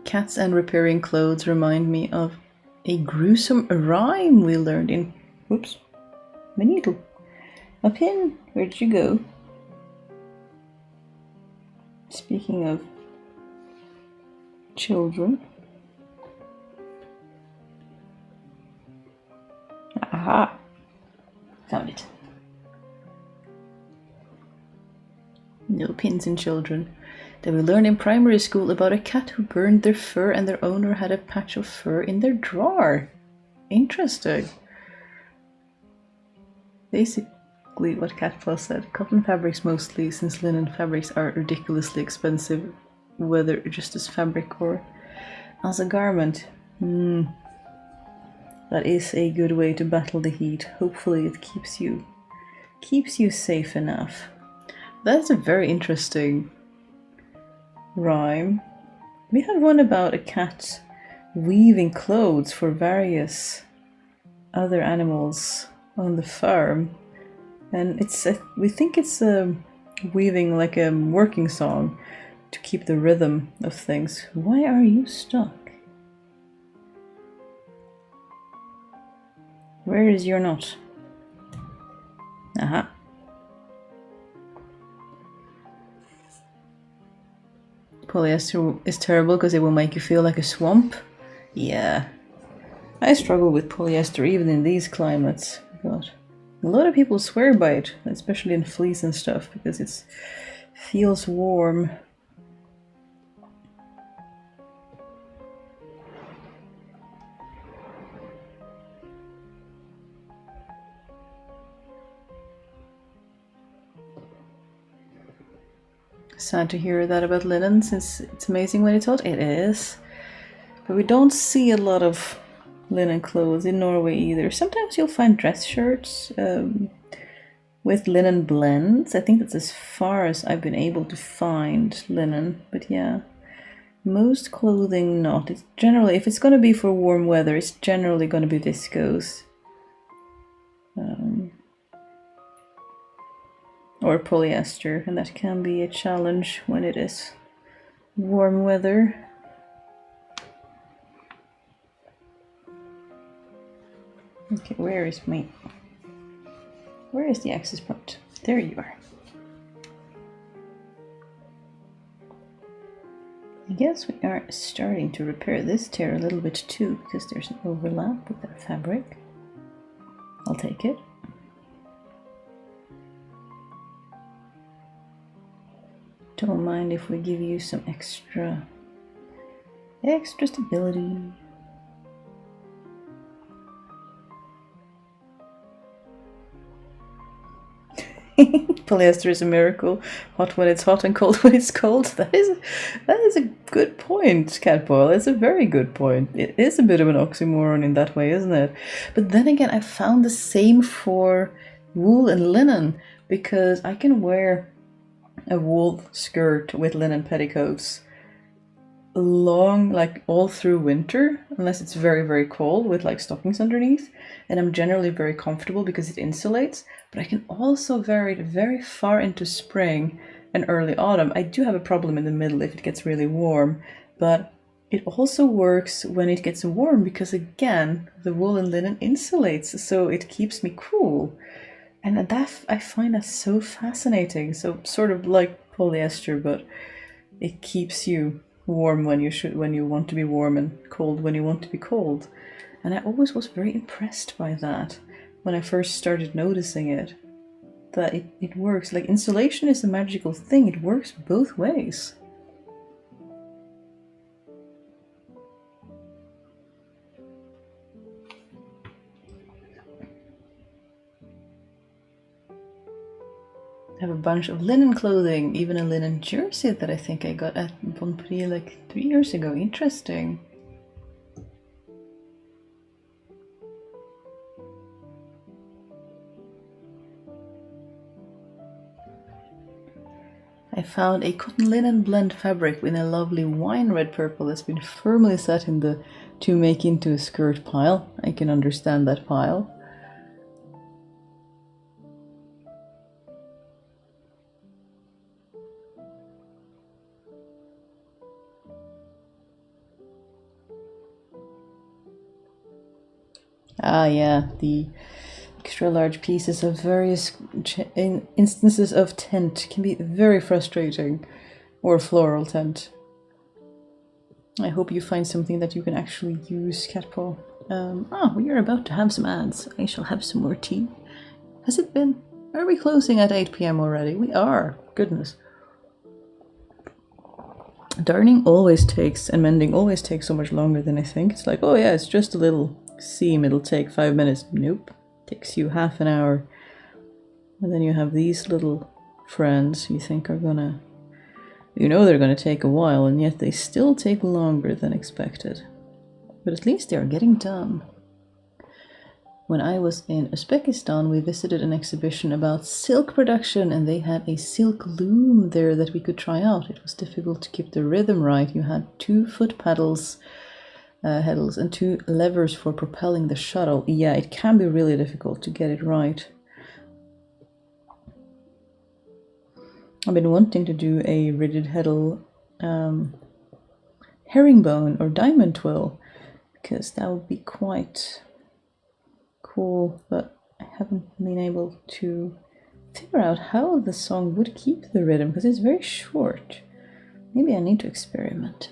Cats and repairing clothes remind me of a gruesome rhyme we learned in... Whoops. My needle. Up in. Where did you go? Speaking of children. Aha! Found it. No pins in children. That we learned in primary school about a cat who burned their fur and their owner had a patch of fur in their drawer. Interesting. Basically what Cat Plus said. Cotton fabrics mostly, since linen fabrics are ridiculously expensive, whether just as fabric or as a garment. That is a good way to battle the heat. Hopefully it keeps you safe enough. That's a very interesting rhyme. We had one about a cat weaving clothes for various other animals on the farm, and we think it's weaving like a working song to keep the rhythm of things. Why are you stuck? Where is your knot? Aha. Polyester is terrible because it will make you feel like a swamp. Yeah. I struggle with polyester even in these climates. But a lot of people swear by it, especially in fleece and stuff, because it feels warm. Sad to hear that about linen, since it's amazing when it's hot. It is. But we don't see a lot of linen clothes in Norway either. Sometimes you'll find dress shirts with linen blends. I think that's as far as I've been able to find linen. But yeah, most clothing not. It's generally, if it's going to be for warm weather, it's generally going to be viscose. Or polyester, and that can be a challenge when it is warm weather. Okay, where is the access point? There you are. I guess we are starting to repair this tear a little bit too, because there's an overlap with the fabric. I'll take it. Don't mind if we give you some extra stability. Polyester is a miracle. Hot when it's hot and cold when it's cold. That is a good point, Catboil. It's a very good point. It is a bit of an oxymoron in that way, isn't it? But then again, I found the same for wool and linen, because I can wear a wool skirt with linen petticoats long, like all through winter, unless it's very, very cold with like stockings underneath, and I'm generally very comfortable because it insulates. But I can also wear it very far into spring and early autumn. I do have a problem in the middle if it gets really warm, but it also works when it gets warm because, again, the wool and linen insulates, so it keeps me cool. And that, I find that so fascinating. So sort of like polyester, but it keeps you warm when you want to be warm, and cold when you want to be cold. And I always was very impressed by that when I first started noticing it. That it works. Like, insulation is a magical thing. It works both ways. I have a bunch of linen clothing, even a linen jersey that I think I got at Bon Prix like 3 years ago. Interesting. I found a cotton linen blend fabric with a lovely wine red purple that's been firmly set in the to make into a skirt pile. I can understand that pile. Ah, yeah, the extra large pieces of various instances of tent can be very frustrating, or floral tent. I hope you find something that you can actually use, Catpaw. We are about to have some ads. I shall have some more tea. Has it been? Are we closing at 8 p.m. already? We are. Goodness. Darning always takes, and mending always takes so much longer than I think. It's like, oh yeah, it's just a little seam, it'll take 5 minutes. Nope. Takes you half an hour. And then you have these little friends you think are gonna, you know they're gonna take a while, and yet they still take longer than expected. But at least they are getting done. When I was in Uzbekistan, we visited an exhibition about silk production, and they had a silk loom there that we could try out. It was difficult to keep the rhythm right. You had 2 foot pedals, heddles, and 2 levers for propelling the shuttle. Yeah, it can be really difficult to get it right. I've been wanting to do a rigid heddle herringbone or diamond twill, because that would be quite cool, but I haven't been able to figure out how the song would keep the rhythm, because it's very short. Maybe I need to experiment.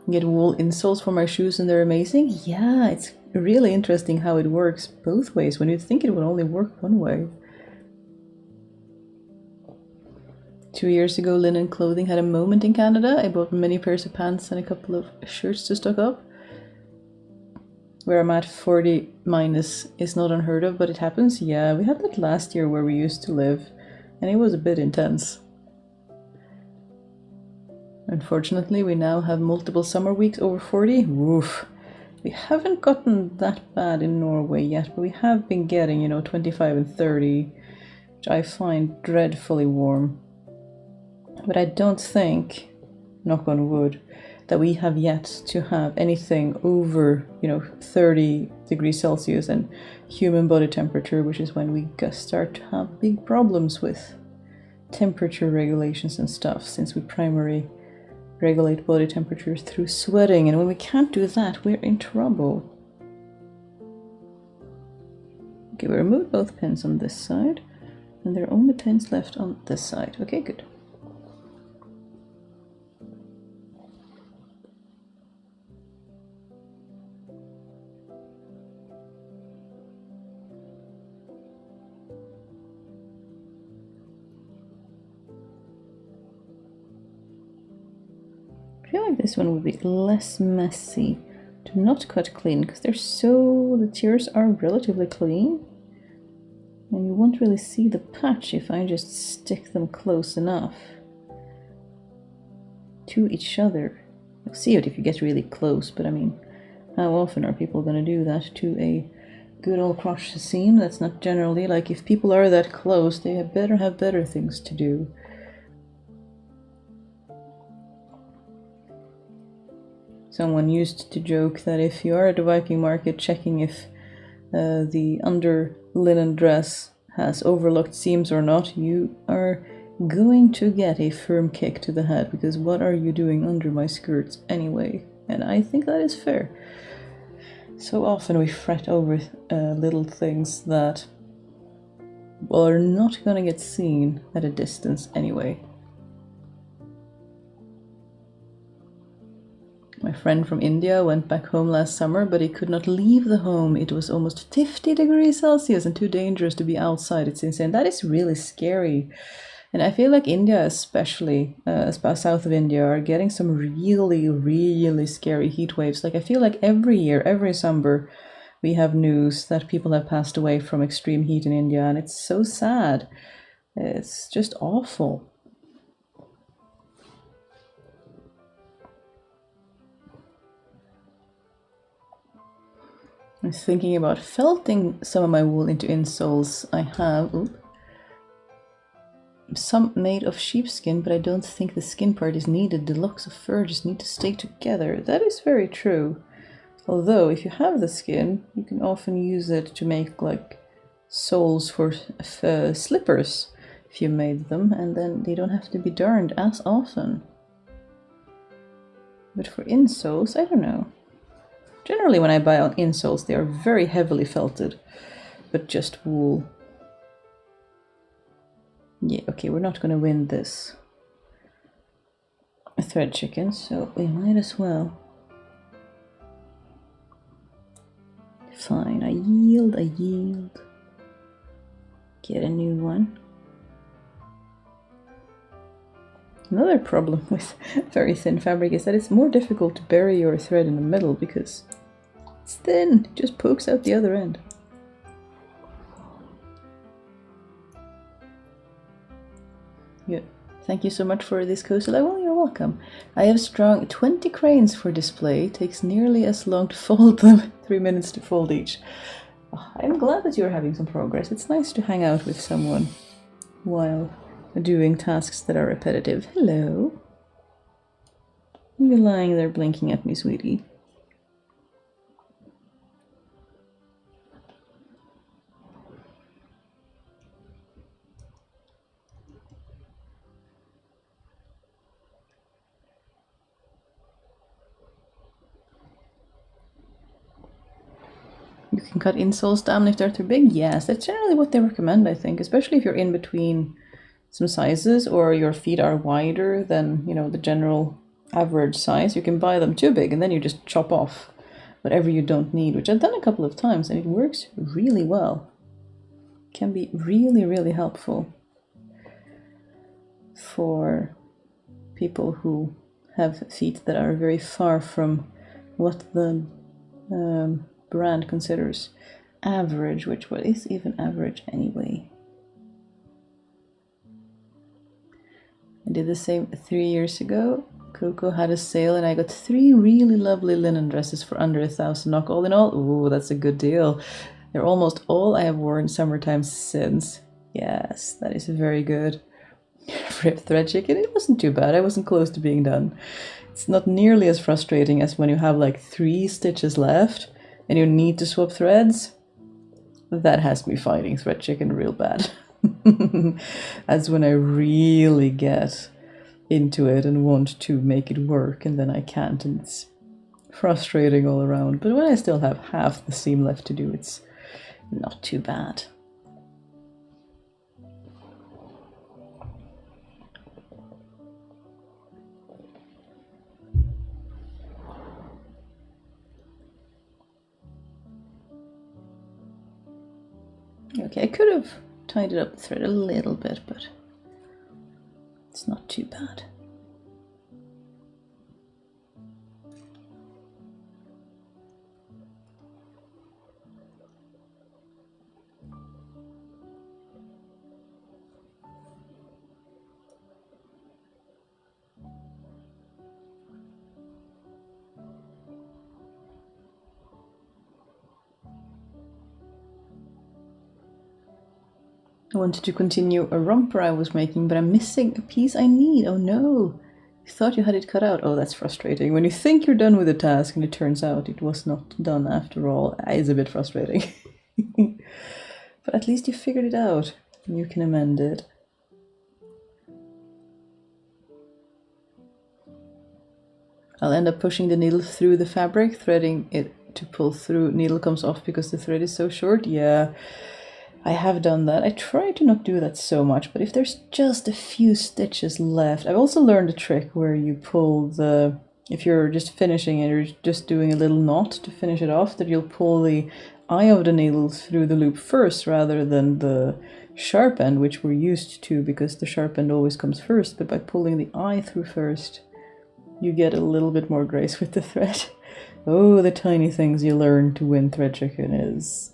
Get wool insoles for my shoes and they're amazing? Yeah, it's really interesting how it works both ways when you'd think it would only work one way. 2 years ago, linen clothing had a moment in Canada. I bought many pairs of pants and a couple of shirts to stock up. Where I'm at, 40 minus is not unheard of, but it happens. Yeah, we had that last year where we used to live, and it was a bit intense. Unfortunately, we now have multiple summer weeks over 40. Woof. We haven't gotten that bad in Norway yet, but we have been getting, 25 and 30, which I find dreadfully warm. But I don't think, knock on wood, that we have yet to have anything over, 30 degrees Celsius and human body temperature, which is when we start to have big problems with temperature regulations and stuff, since we primarily regulate body temperatures through sweating, and when we can't do that, we're in trouble. Okay, we removed both pins on this side, and there are only pins left on this side. Okay, good. I feel like this one would be less messy to not cut clean, because the tears are relatively clean, and you won't really see the patch if I just stick them close enough to each other. You'll see it if you get really close, but I mean, how often are people going to do that to a good old crotch seam? That's not generally, like, if people are that close, they better have better things to do. Someone used to joke that if you are at a Viking market checking if the under linen dress has overlocked seams or not, you are going to get a firm kick to the head, because what are you doing under my skirts anyway? And I think that is fair. So often we fret over little things that, well, are not going to get seen at a distance anyway. My friend from India went back home last summer, but he could not leave the home. It was almost 50 degrees Celsius and too dangerous to be outside. It's insane. That is really scary. And I feel like India, especially south of India, are getting some really, really scary heat waves. Like, I feel like every year, every summer, we have news that people have passed away from extreme heat in India, and it's so sad. It's just awful. I was thinking about felting some of my wool into insoles. I have some made of sheepskin, but I don't think the skin part is needed. The locks of fur just need to stay together. That is very true. Although, if you have the skin, you can often use it to make, like, soles for slippers, if you made them, and then they don't have to be darned as often. But for insoles, I don't know. Generally, when I buy on insoles, they are very heavily felted, but just wool. Yeah, okay, we're not going to win this thread chicken, so we might as well. Fine, I yield. Get a new one. Another problem with very thin fabric is that it's more difficult to bury your thread in the middle because it's thin, it just pokes out the other end. Yeah. Thank you so much for this coastal. Oh, you're welcome. I have strung 20 cranes for display. Takes nearly as long to fold them. 3 minutes to fold each. Oh, I'm glad that you're having some progress. It's nice to hang out with someone while doing tasks that are repetitive. Hello. You're lying there blinking at me, sweetie. You can cut insoles down if they're too big. Yes, that's generally what they recommend, I think, especially if you're in between some sizes, or your feet are wider than, you know, the general average size, you can buy them too big and then you just chop off whatever you don't need, which I've done a couple of times and it works really well. It can be really, really helpful for people who have feet that are very far from what the brand considers average, which what is even average anyway. I did the same 3 years ago. Coco had a sale and I got 3 really lovely linen dresses for under 1,000 NOK all in all. Ooh, that's a good deal. They're almost all I have worn summertime since. Yes, that is very good. Rip thread chicken, it wasn't too bad. I wasn't close to being done. It's not nearly as frustrating as when you have like 3 stitches left and you need to swap threads. That has me fighting thread chicken real bad. That's when I really get into it and want to make it work, and then I can't, and it's frustrating all around. But when I still have half the seam left to do, it's not too bad. Okay, I could have tidied up the thread a little bit, but it's not too bad. I wanted to continue a romper I was making, but I'm missing a piece I need. Oh no! You thought you had it cut out. Oh, that's frustrating. When you think you're done with a task and it turns out it was not done after all, it's a bit frustrating. But at least you figured it out and you can amend it. I'll end up pushing the needle through the fabric, threading it to pull through. Needle comes off because the thread is so short. Yeah. I have done that. I try to not do that so much, but if there's just a few stitches left, I've also learned a trick where you pull the, if you're just finishing and you're just doing a little knot to finish it off, that you'll pull the eye of the needle through the loop first rather than the sharp end, which we're used to because the sharp end always comes first. But by pulling the eye through first, you get a little bit more grace with the thread. Oh, the tiny things you learn to win thread chicken is,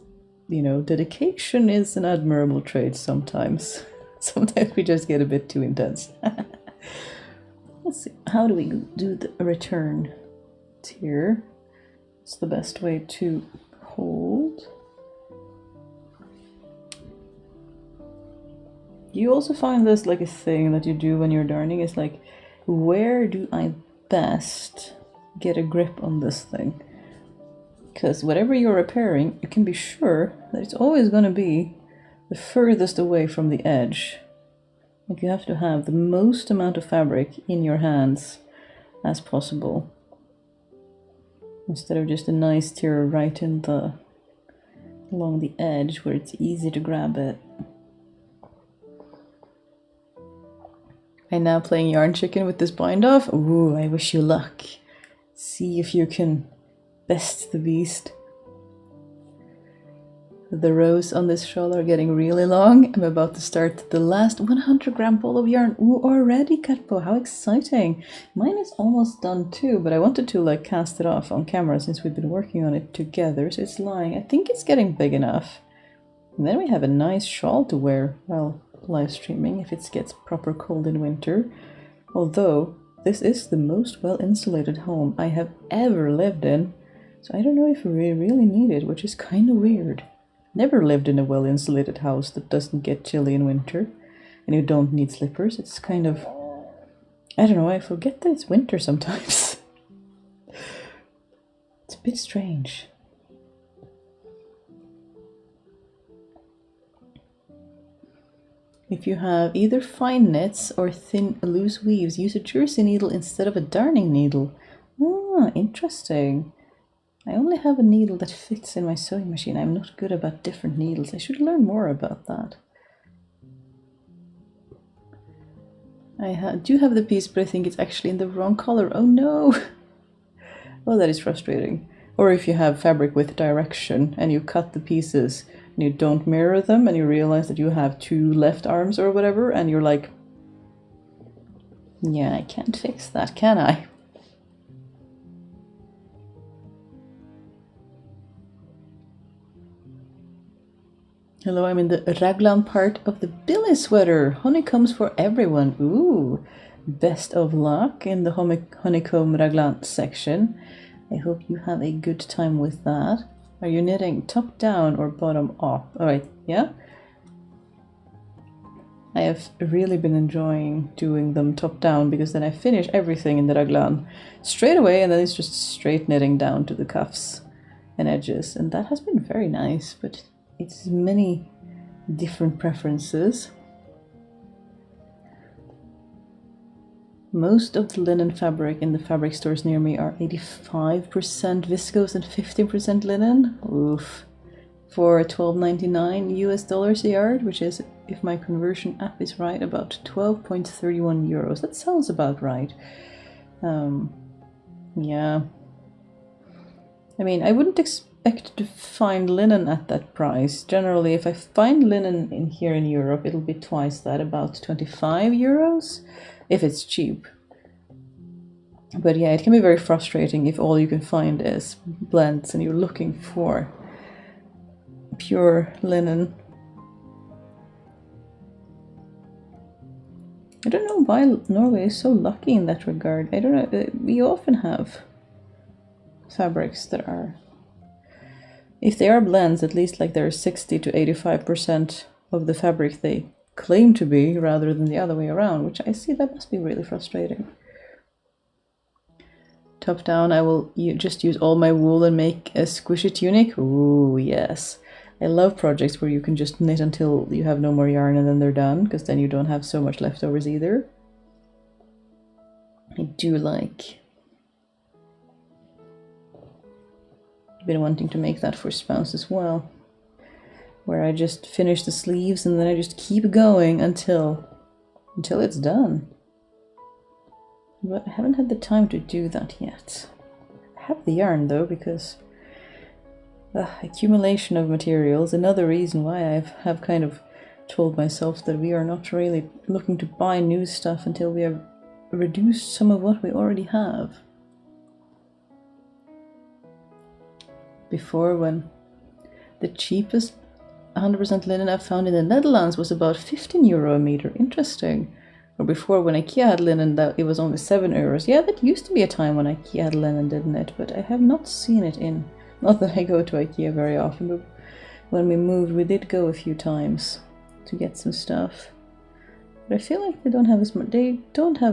you know, dedication is an admirable trait sometimes. Sometimes we just get a bit too intense. Let's see, how do we do the return here? It's the best way to hold. You also find this like a thing that you do when you're darning, is like, where do I best get a grip on this thing? Because whatever you're repairing, you can be sure that it's always going to be the furthest away from the edge. Like you have to have the most amount of fabric in your hands as possible, instead of just a nice tear right in the along the edge where it's easy to grab it. I'm now playing yarn chicken with this bind off. Ooh, I wish you luck. See if you can best the beast. The rows on this shawl are getting really long. I'm about to start the last 100-gram ball of yarn. Ooh, already, Katpo, how exciting. Mine is almost done too, but I wanted to like cast it off on camera since we've been working on it together, so it's lying. I think it's getting big enough. And then we have a nice shawl to wear while live streaming if it gets proper cold in winter. Although this is the most well insulated home I have ever lived in. So I don't know if we really need it, which is kind of weird. Never lived in a well-insulated house that doesn't get chilly in winter, and you don't need slippers. It's kind of, I don't know, I forget that it's winter sometimes. It's a bit strange. If you have either fine knits or thin loose weaves, use a jersey needle instead of a darning needle. Ah, interesting. I only have a needle that fits in my sewing machine. I'm not good about different needles. I should learn more about that. do have the piece, but I think it's actually in the wrong color. Oh no! Oh, that is frustrating. Or if you have fabric with direction and you cut the pieces and you don't mirror them and you realize that you have 2 left arms or whatever, and you're like, yeah, I can't fix that, can I? Hello, I'm in the raglan part of the Billy sweater. Honeycombs for everyone. Ooh, best of luck in the honeycomb raglan section. I hope you have a good time with that. Are you knitting top down or bottom up? All right, yeah. I have really been enjoying doing them top down because then I finish everything in the raglan straight away, and then it's just straight knitting down to the cuffs and edges, and that has been very nice, but it's many different preferences. Most of the linen fabric in the fabric stores near me are 85% viscose and 15% linen. Oof. For $12.99 US a yard, which is, if my conversion app is right, about 12.31 euros. That sounds about right. Yeah. I mean, I wouldn't expect to find linen at that price. Generally, if I find linen in here in Europe, it'll be twice that, about 25 euros, if it's cheap. But yeah, it can be very frustrating if all you can find is blends and you're looking for pure linen. I don't know why Norway is so lucky in that regard. I don't know, we often have fabrics that are, if they are blends, at least like they're 60 to 85% of the fabric they claim to be, rather than the other way around, which I see that must be really frustrating. Top down, I will just use all my wool and make a squishy tunic. Ooh, yes. I love projects where you can just knit until you have no more yarn and then they're done, because then you don't have so much leftovers either. I do like. I've been wanting to make that for spouse as well, where I just finish the sleeves and then I just keep going until it's done. But I haven't had the time to do that yet. I have the yarn though, because accumulation of materials, another reason why I have kind of told myself that we are not really looking to buy new stuff until we have reduced some of what we already have. Before, when the cheapest 100% linen I've found in the Netherlands was about 15 euro a meter. Interesting. Or before, when IKEA had linen, that it was only 7 euros. Yeah, that used to be a time when IKEA had linen, didn't it? But I have not seen it in... Not that I go to IKEA very often, but when we moved, we did go a few times to get some stuff. But I feel like they don't have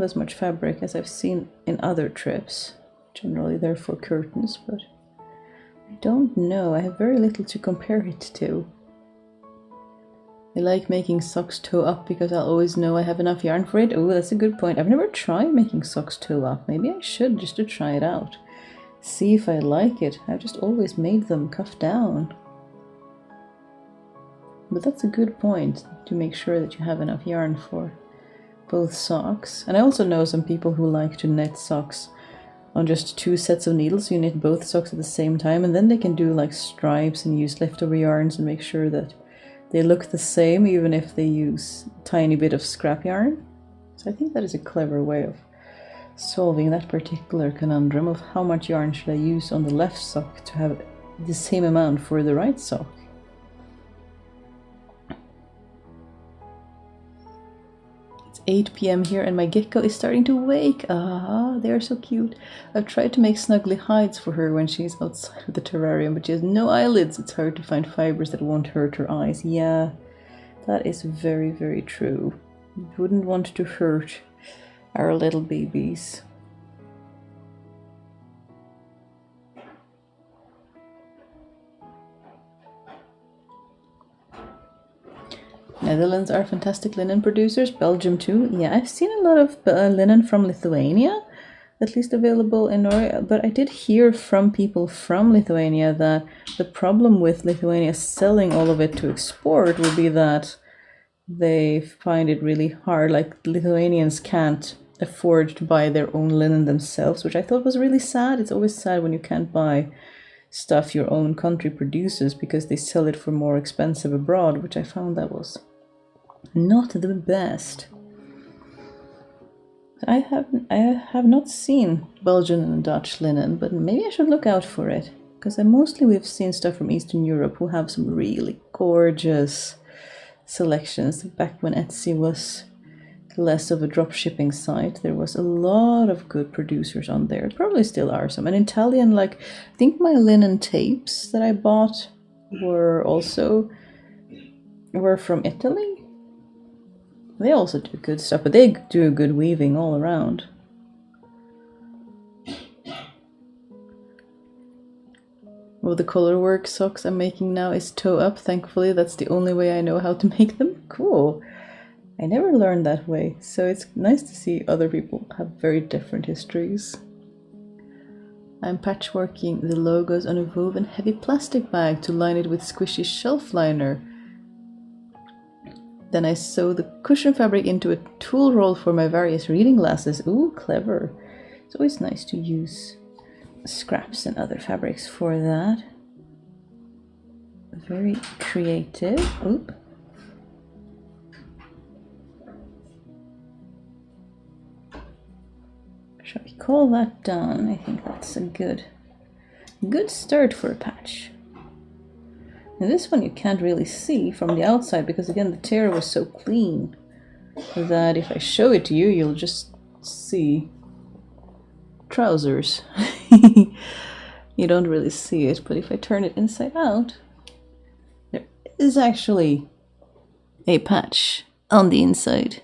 as much fabric as I've seen in other trips. Generally, they're for curtains, but I don't know. I have very little to compare it to. I like making socks toe up because I'll always know I have enough yarn for it. Oh, that's a good point. I've never tried making socks toe up. Maybe I should, just to try it out. See if I like it. I've just always made them cuff down. But that's a good point, to make sure that you have enough yarn for both socks. And I also know some people who like to knit socks on just 2 sets of needles. You knit both socks at the same time, and then they can do like stripes and use leftover yarns and make sure that they look the same even if they use a tiny bit of scrap yarn. So I think that is a clever way of solving that particular conundrum of how much yarn should I use on the left sock to have the same amount for the right sock. It's 8 p.m. here and my gecko is starting to wake. Ah, they are so cute. I've tried to make snuggly hides for her when she's outside of the terrarium, but she has no eyelids. It's hard to find fibers that won't hurt her eyes. Yeah, that is very, very true. Wouldn't want to hurt our little babies. Netherlands are fantastic linen producers. Belgium too. Yeah, I've seen a lot of linen from Lithuania, at least available in Norway. But I did hear from people from Lithuania that the problem with Lithuania selling all of it to export would be that they find it really hard. Like Lithuanians can't afford to buy their own linen themselves, which I thought was really sad. It's always sad when you can't buy stuff your own country produces because they sell it for more expensive abroad, which I found that was not the best. I have not seen Belgian and Dutch linen, but maybe I should look out for it, because mostly we've seen stuff from Eastern Europe who have some really gorgeous selections. Back when Etsy was less of a drop shipping site, there was a lot of good producers on there. Probably still are some. And Italian, like, I think my linen tapes that I bought were from Italy. They also do good stuff, but they do good weaving all around. Well, the colorwork socks I'm making now is toe up. Thankfully, that's the only way I know how to make them. Cool. I never learned that way, so it's nice to see other people have very different histories. I'm patchworking the logos on a woven heavy plastic bag to line it with squishy shelf liner. Then I sew the cushion fabric into a tool roll for my various reading glasses. Ooh, clever. It's always nice to use scraps and other fabrics for that. Very creative. Oop. Shall we call that done? I think that's a good start for a patch. And this one you can't really see from the outside because, again, the tear was so clean that if I show it to you, you'll just see trousers. You don't really see it, but if I turn it inside out, there is actually a patch on the inside.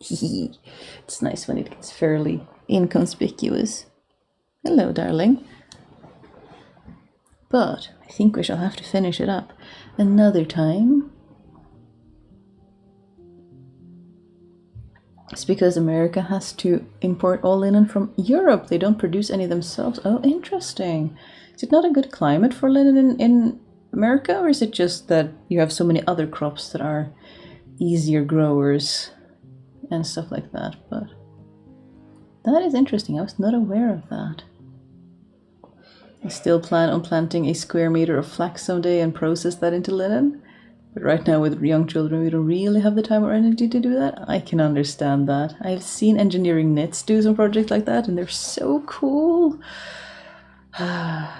It's nice when it gets fairly inconspicuous. Hello, darling. But I think we shall have to finish it up another time. It's because America has to import all linen from Europe. They don't produce any themselves. Oh, interesting. Is it not a good climate for linen in America, or is it just that you have so many other crops that are easier growers and stuff like that? But that is interesting. I was not aware of that. I still plan on planting a square meter of flax someday and process that into linen. But right now with young children, we don't really have the time or energy to do that. I can understand that. I've seen engineering knits do some projects like that, and they're so cool. I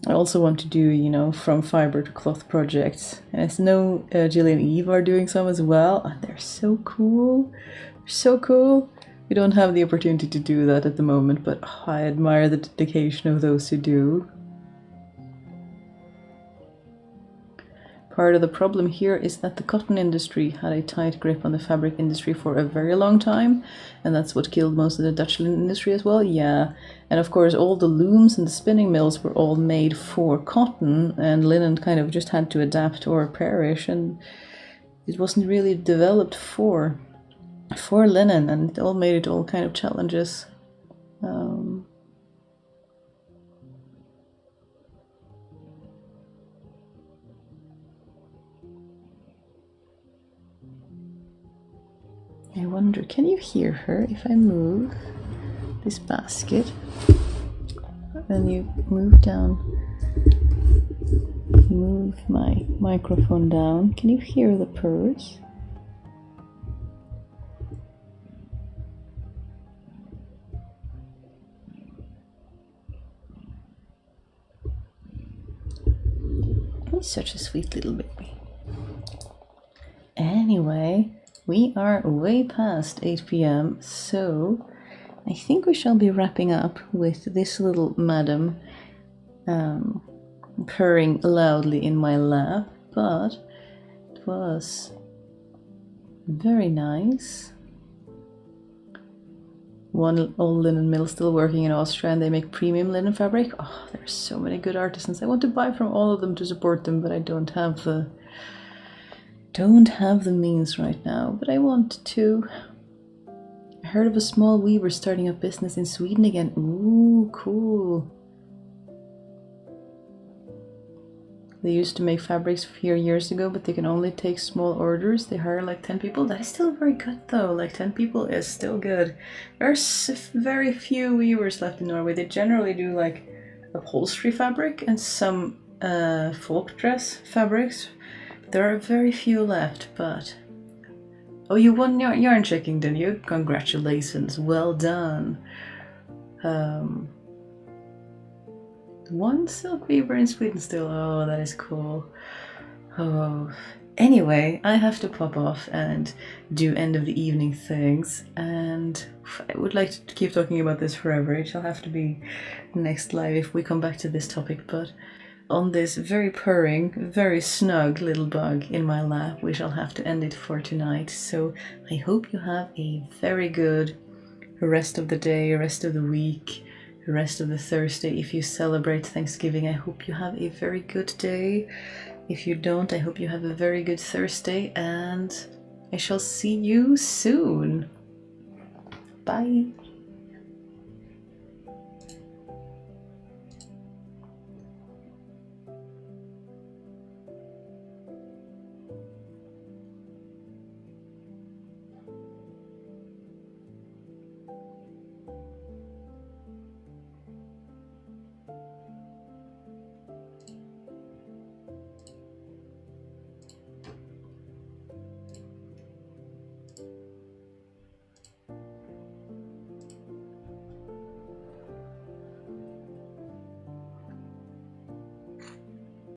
also want to do, from fiber to cloth projects. And I know Jill and Eve are doing some as well. And they're so cool. They're so cool. We don't have the opportunity to do that at the moment, but I admire the dedication of those who do. Part of the problem here is that the cotton industry had a tight grip on the fabric industry for a very long time, and that's what killed most of the Dutch linen industry as well. Yeah, and of course all the looms and the spinning mills were all made for cotton, and linen kind of just had to adapt or perish, and it wasn't really developed for linen, and it all made it all kind of challenges. I wonder, can you hear her if I move this basket? Then you move my microphone down. Can you hear the purrs? He's such a sweet little baby. Anyway, we are way past 8 p.m, so I think we shall be wrapping up with this little madam purring loudly in my lap, but it was very nice. One old linen mill still working in Austria, and they make premium linen fabric. Oh, there's so many good artisans. I want to buy from all of them to support them, but I don't have the means right now, but I want to. I heard of a small weaver starting a business in Sweden again. Ooh, cool. They used to make fabrics here years ago, but they can only take small orders. They hire like 10 people. That is still very good though. Like 10 people is still good. There's very few weavers left in Norway. They generally do like upholstery fabric and some folk dress fabrics. There are very few left, but... Oh, you won yarn checking, didn't you? Congratulations, well done. One silk weaver in Sweden still. Oh, that is cool. Oh, anyway, I have to pop off and do end of the evening things, and I would like to keep talking about this forever. It shall have to be next live if we come back to this topic, but on this very purring, very snug little bug in my lap, we shall have to end it for tonight. So I hope you have a very good rest of the day, rest of the week, rest of the Thursday. If you celebrate Thanksgiving, I hope you have a very good day. If you don't, I hope you have a very good Thursday, and I shall see you soon. Bye.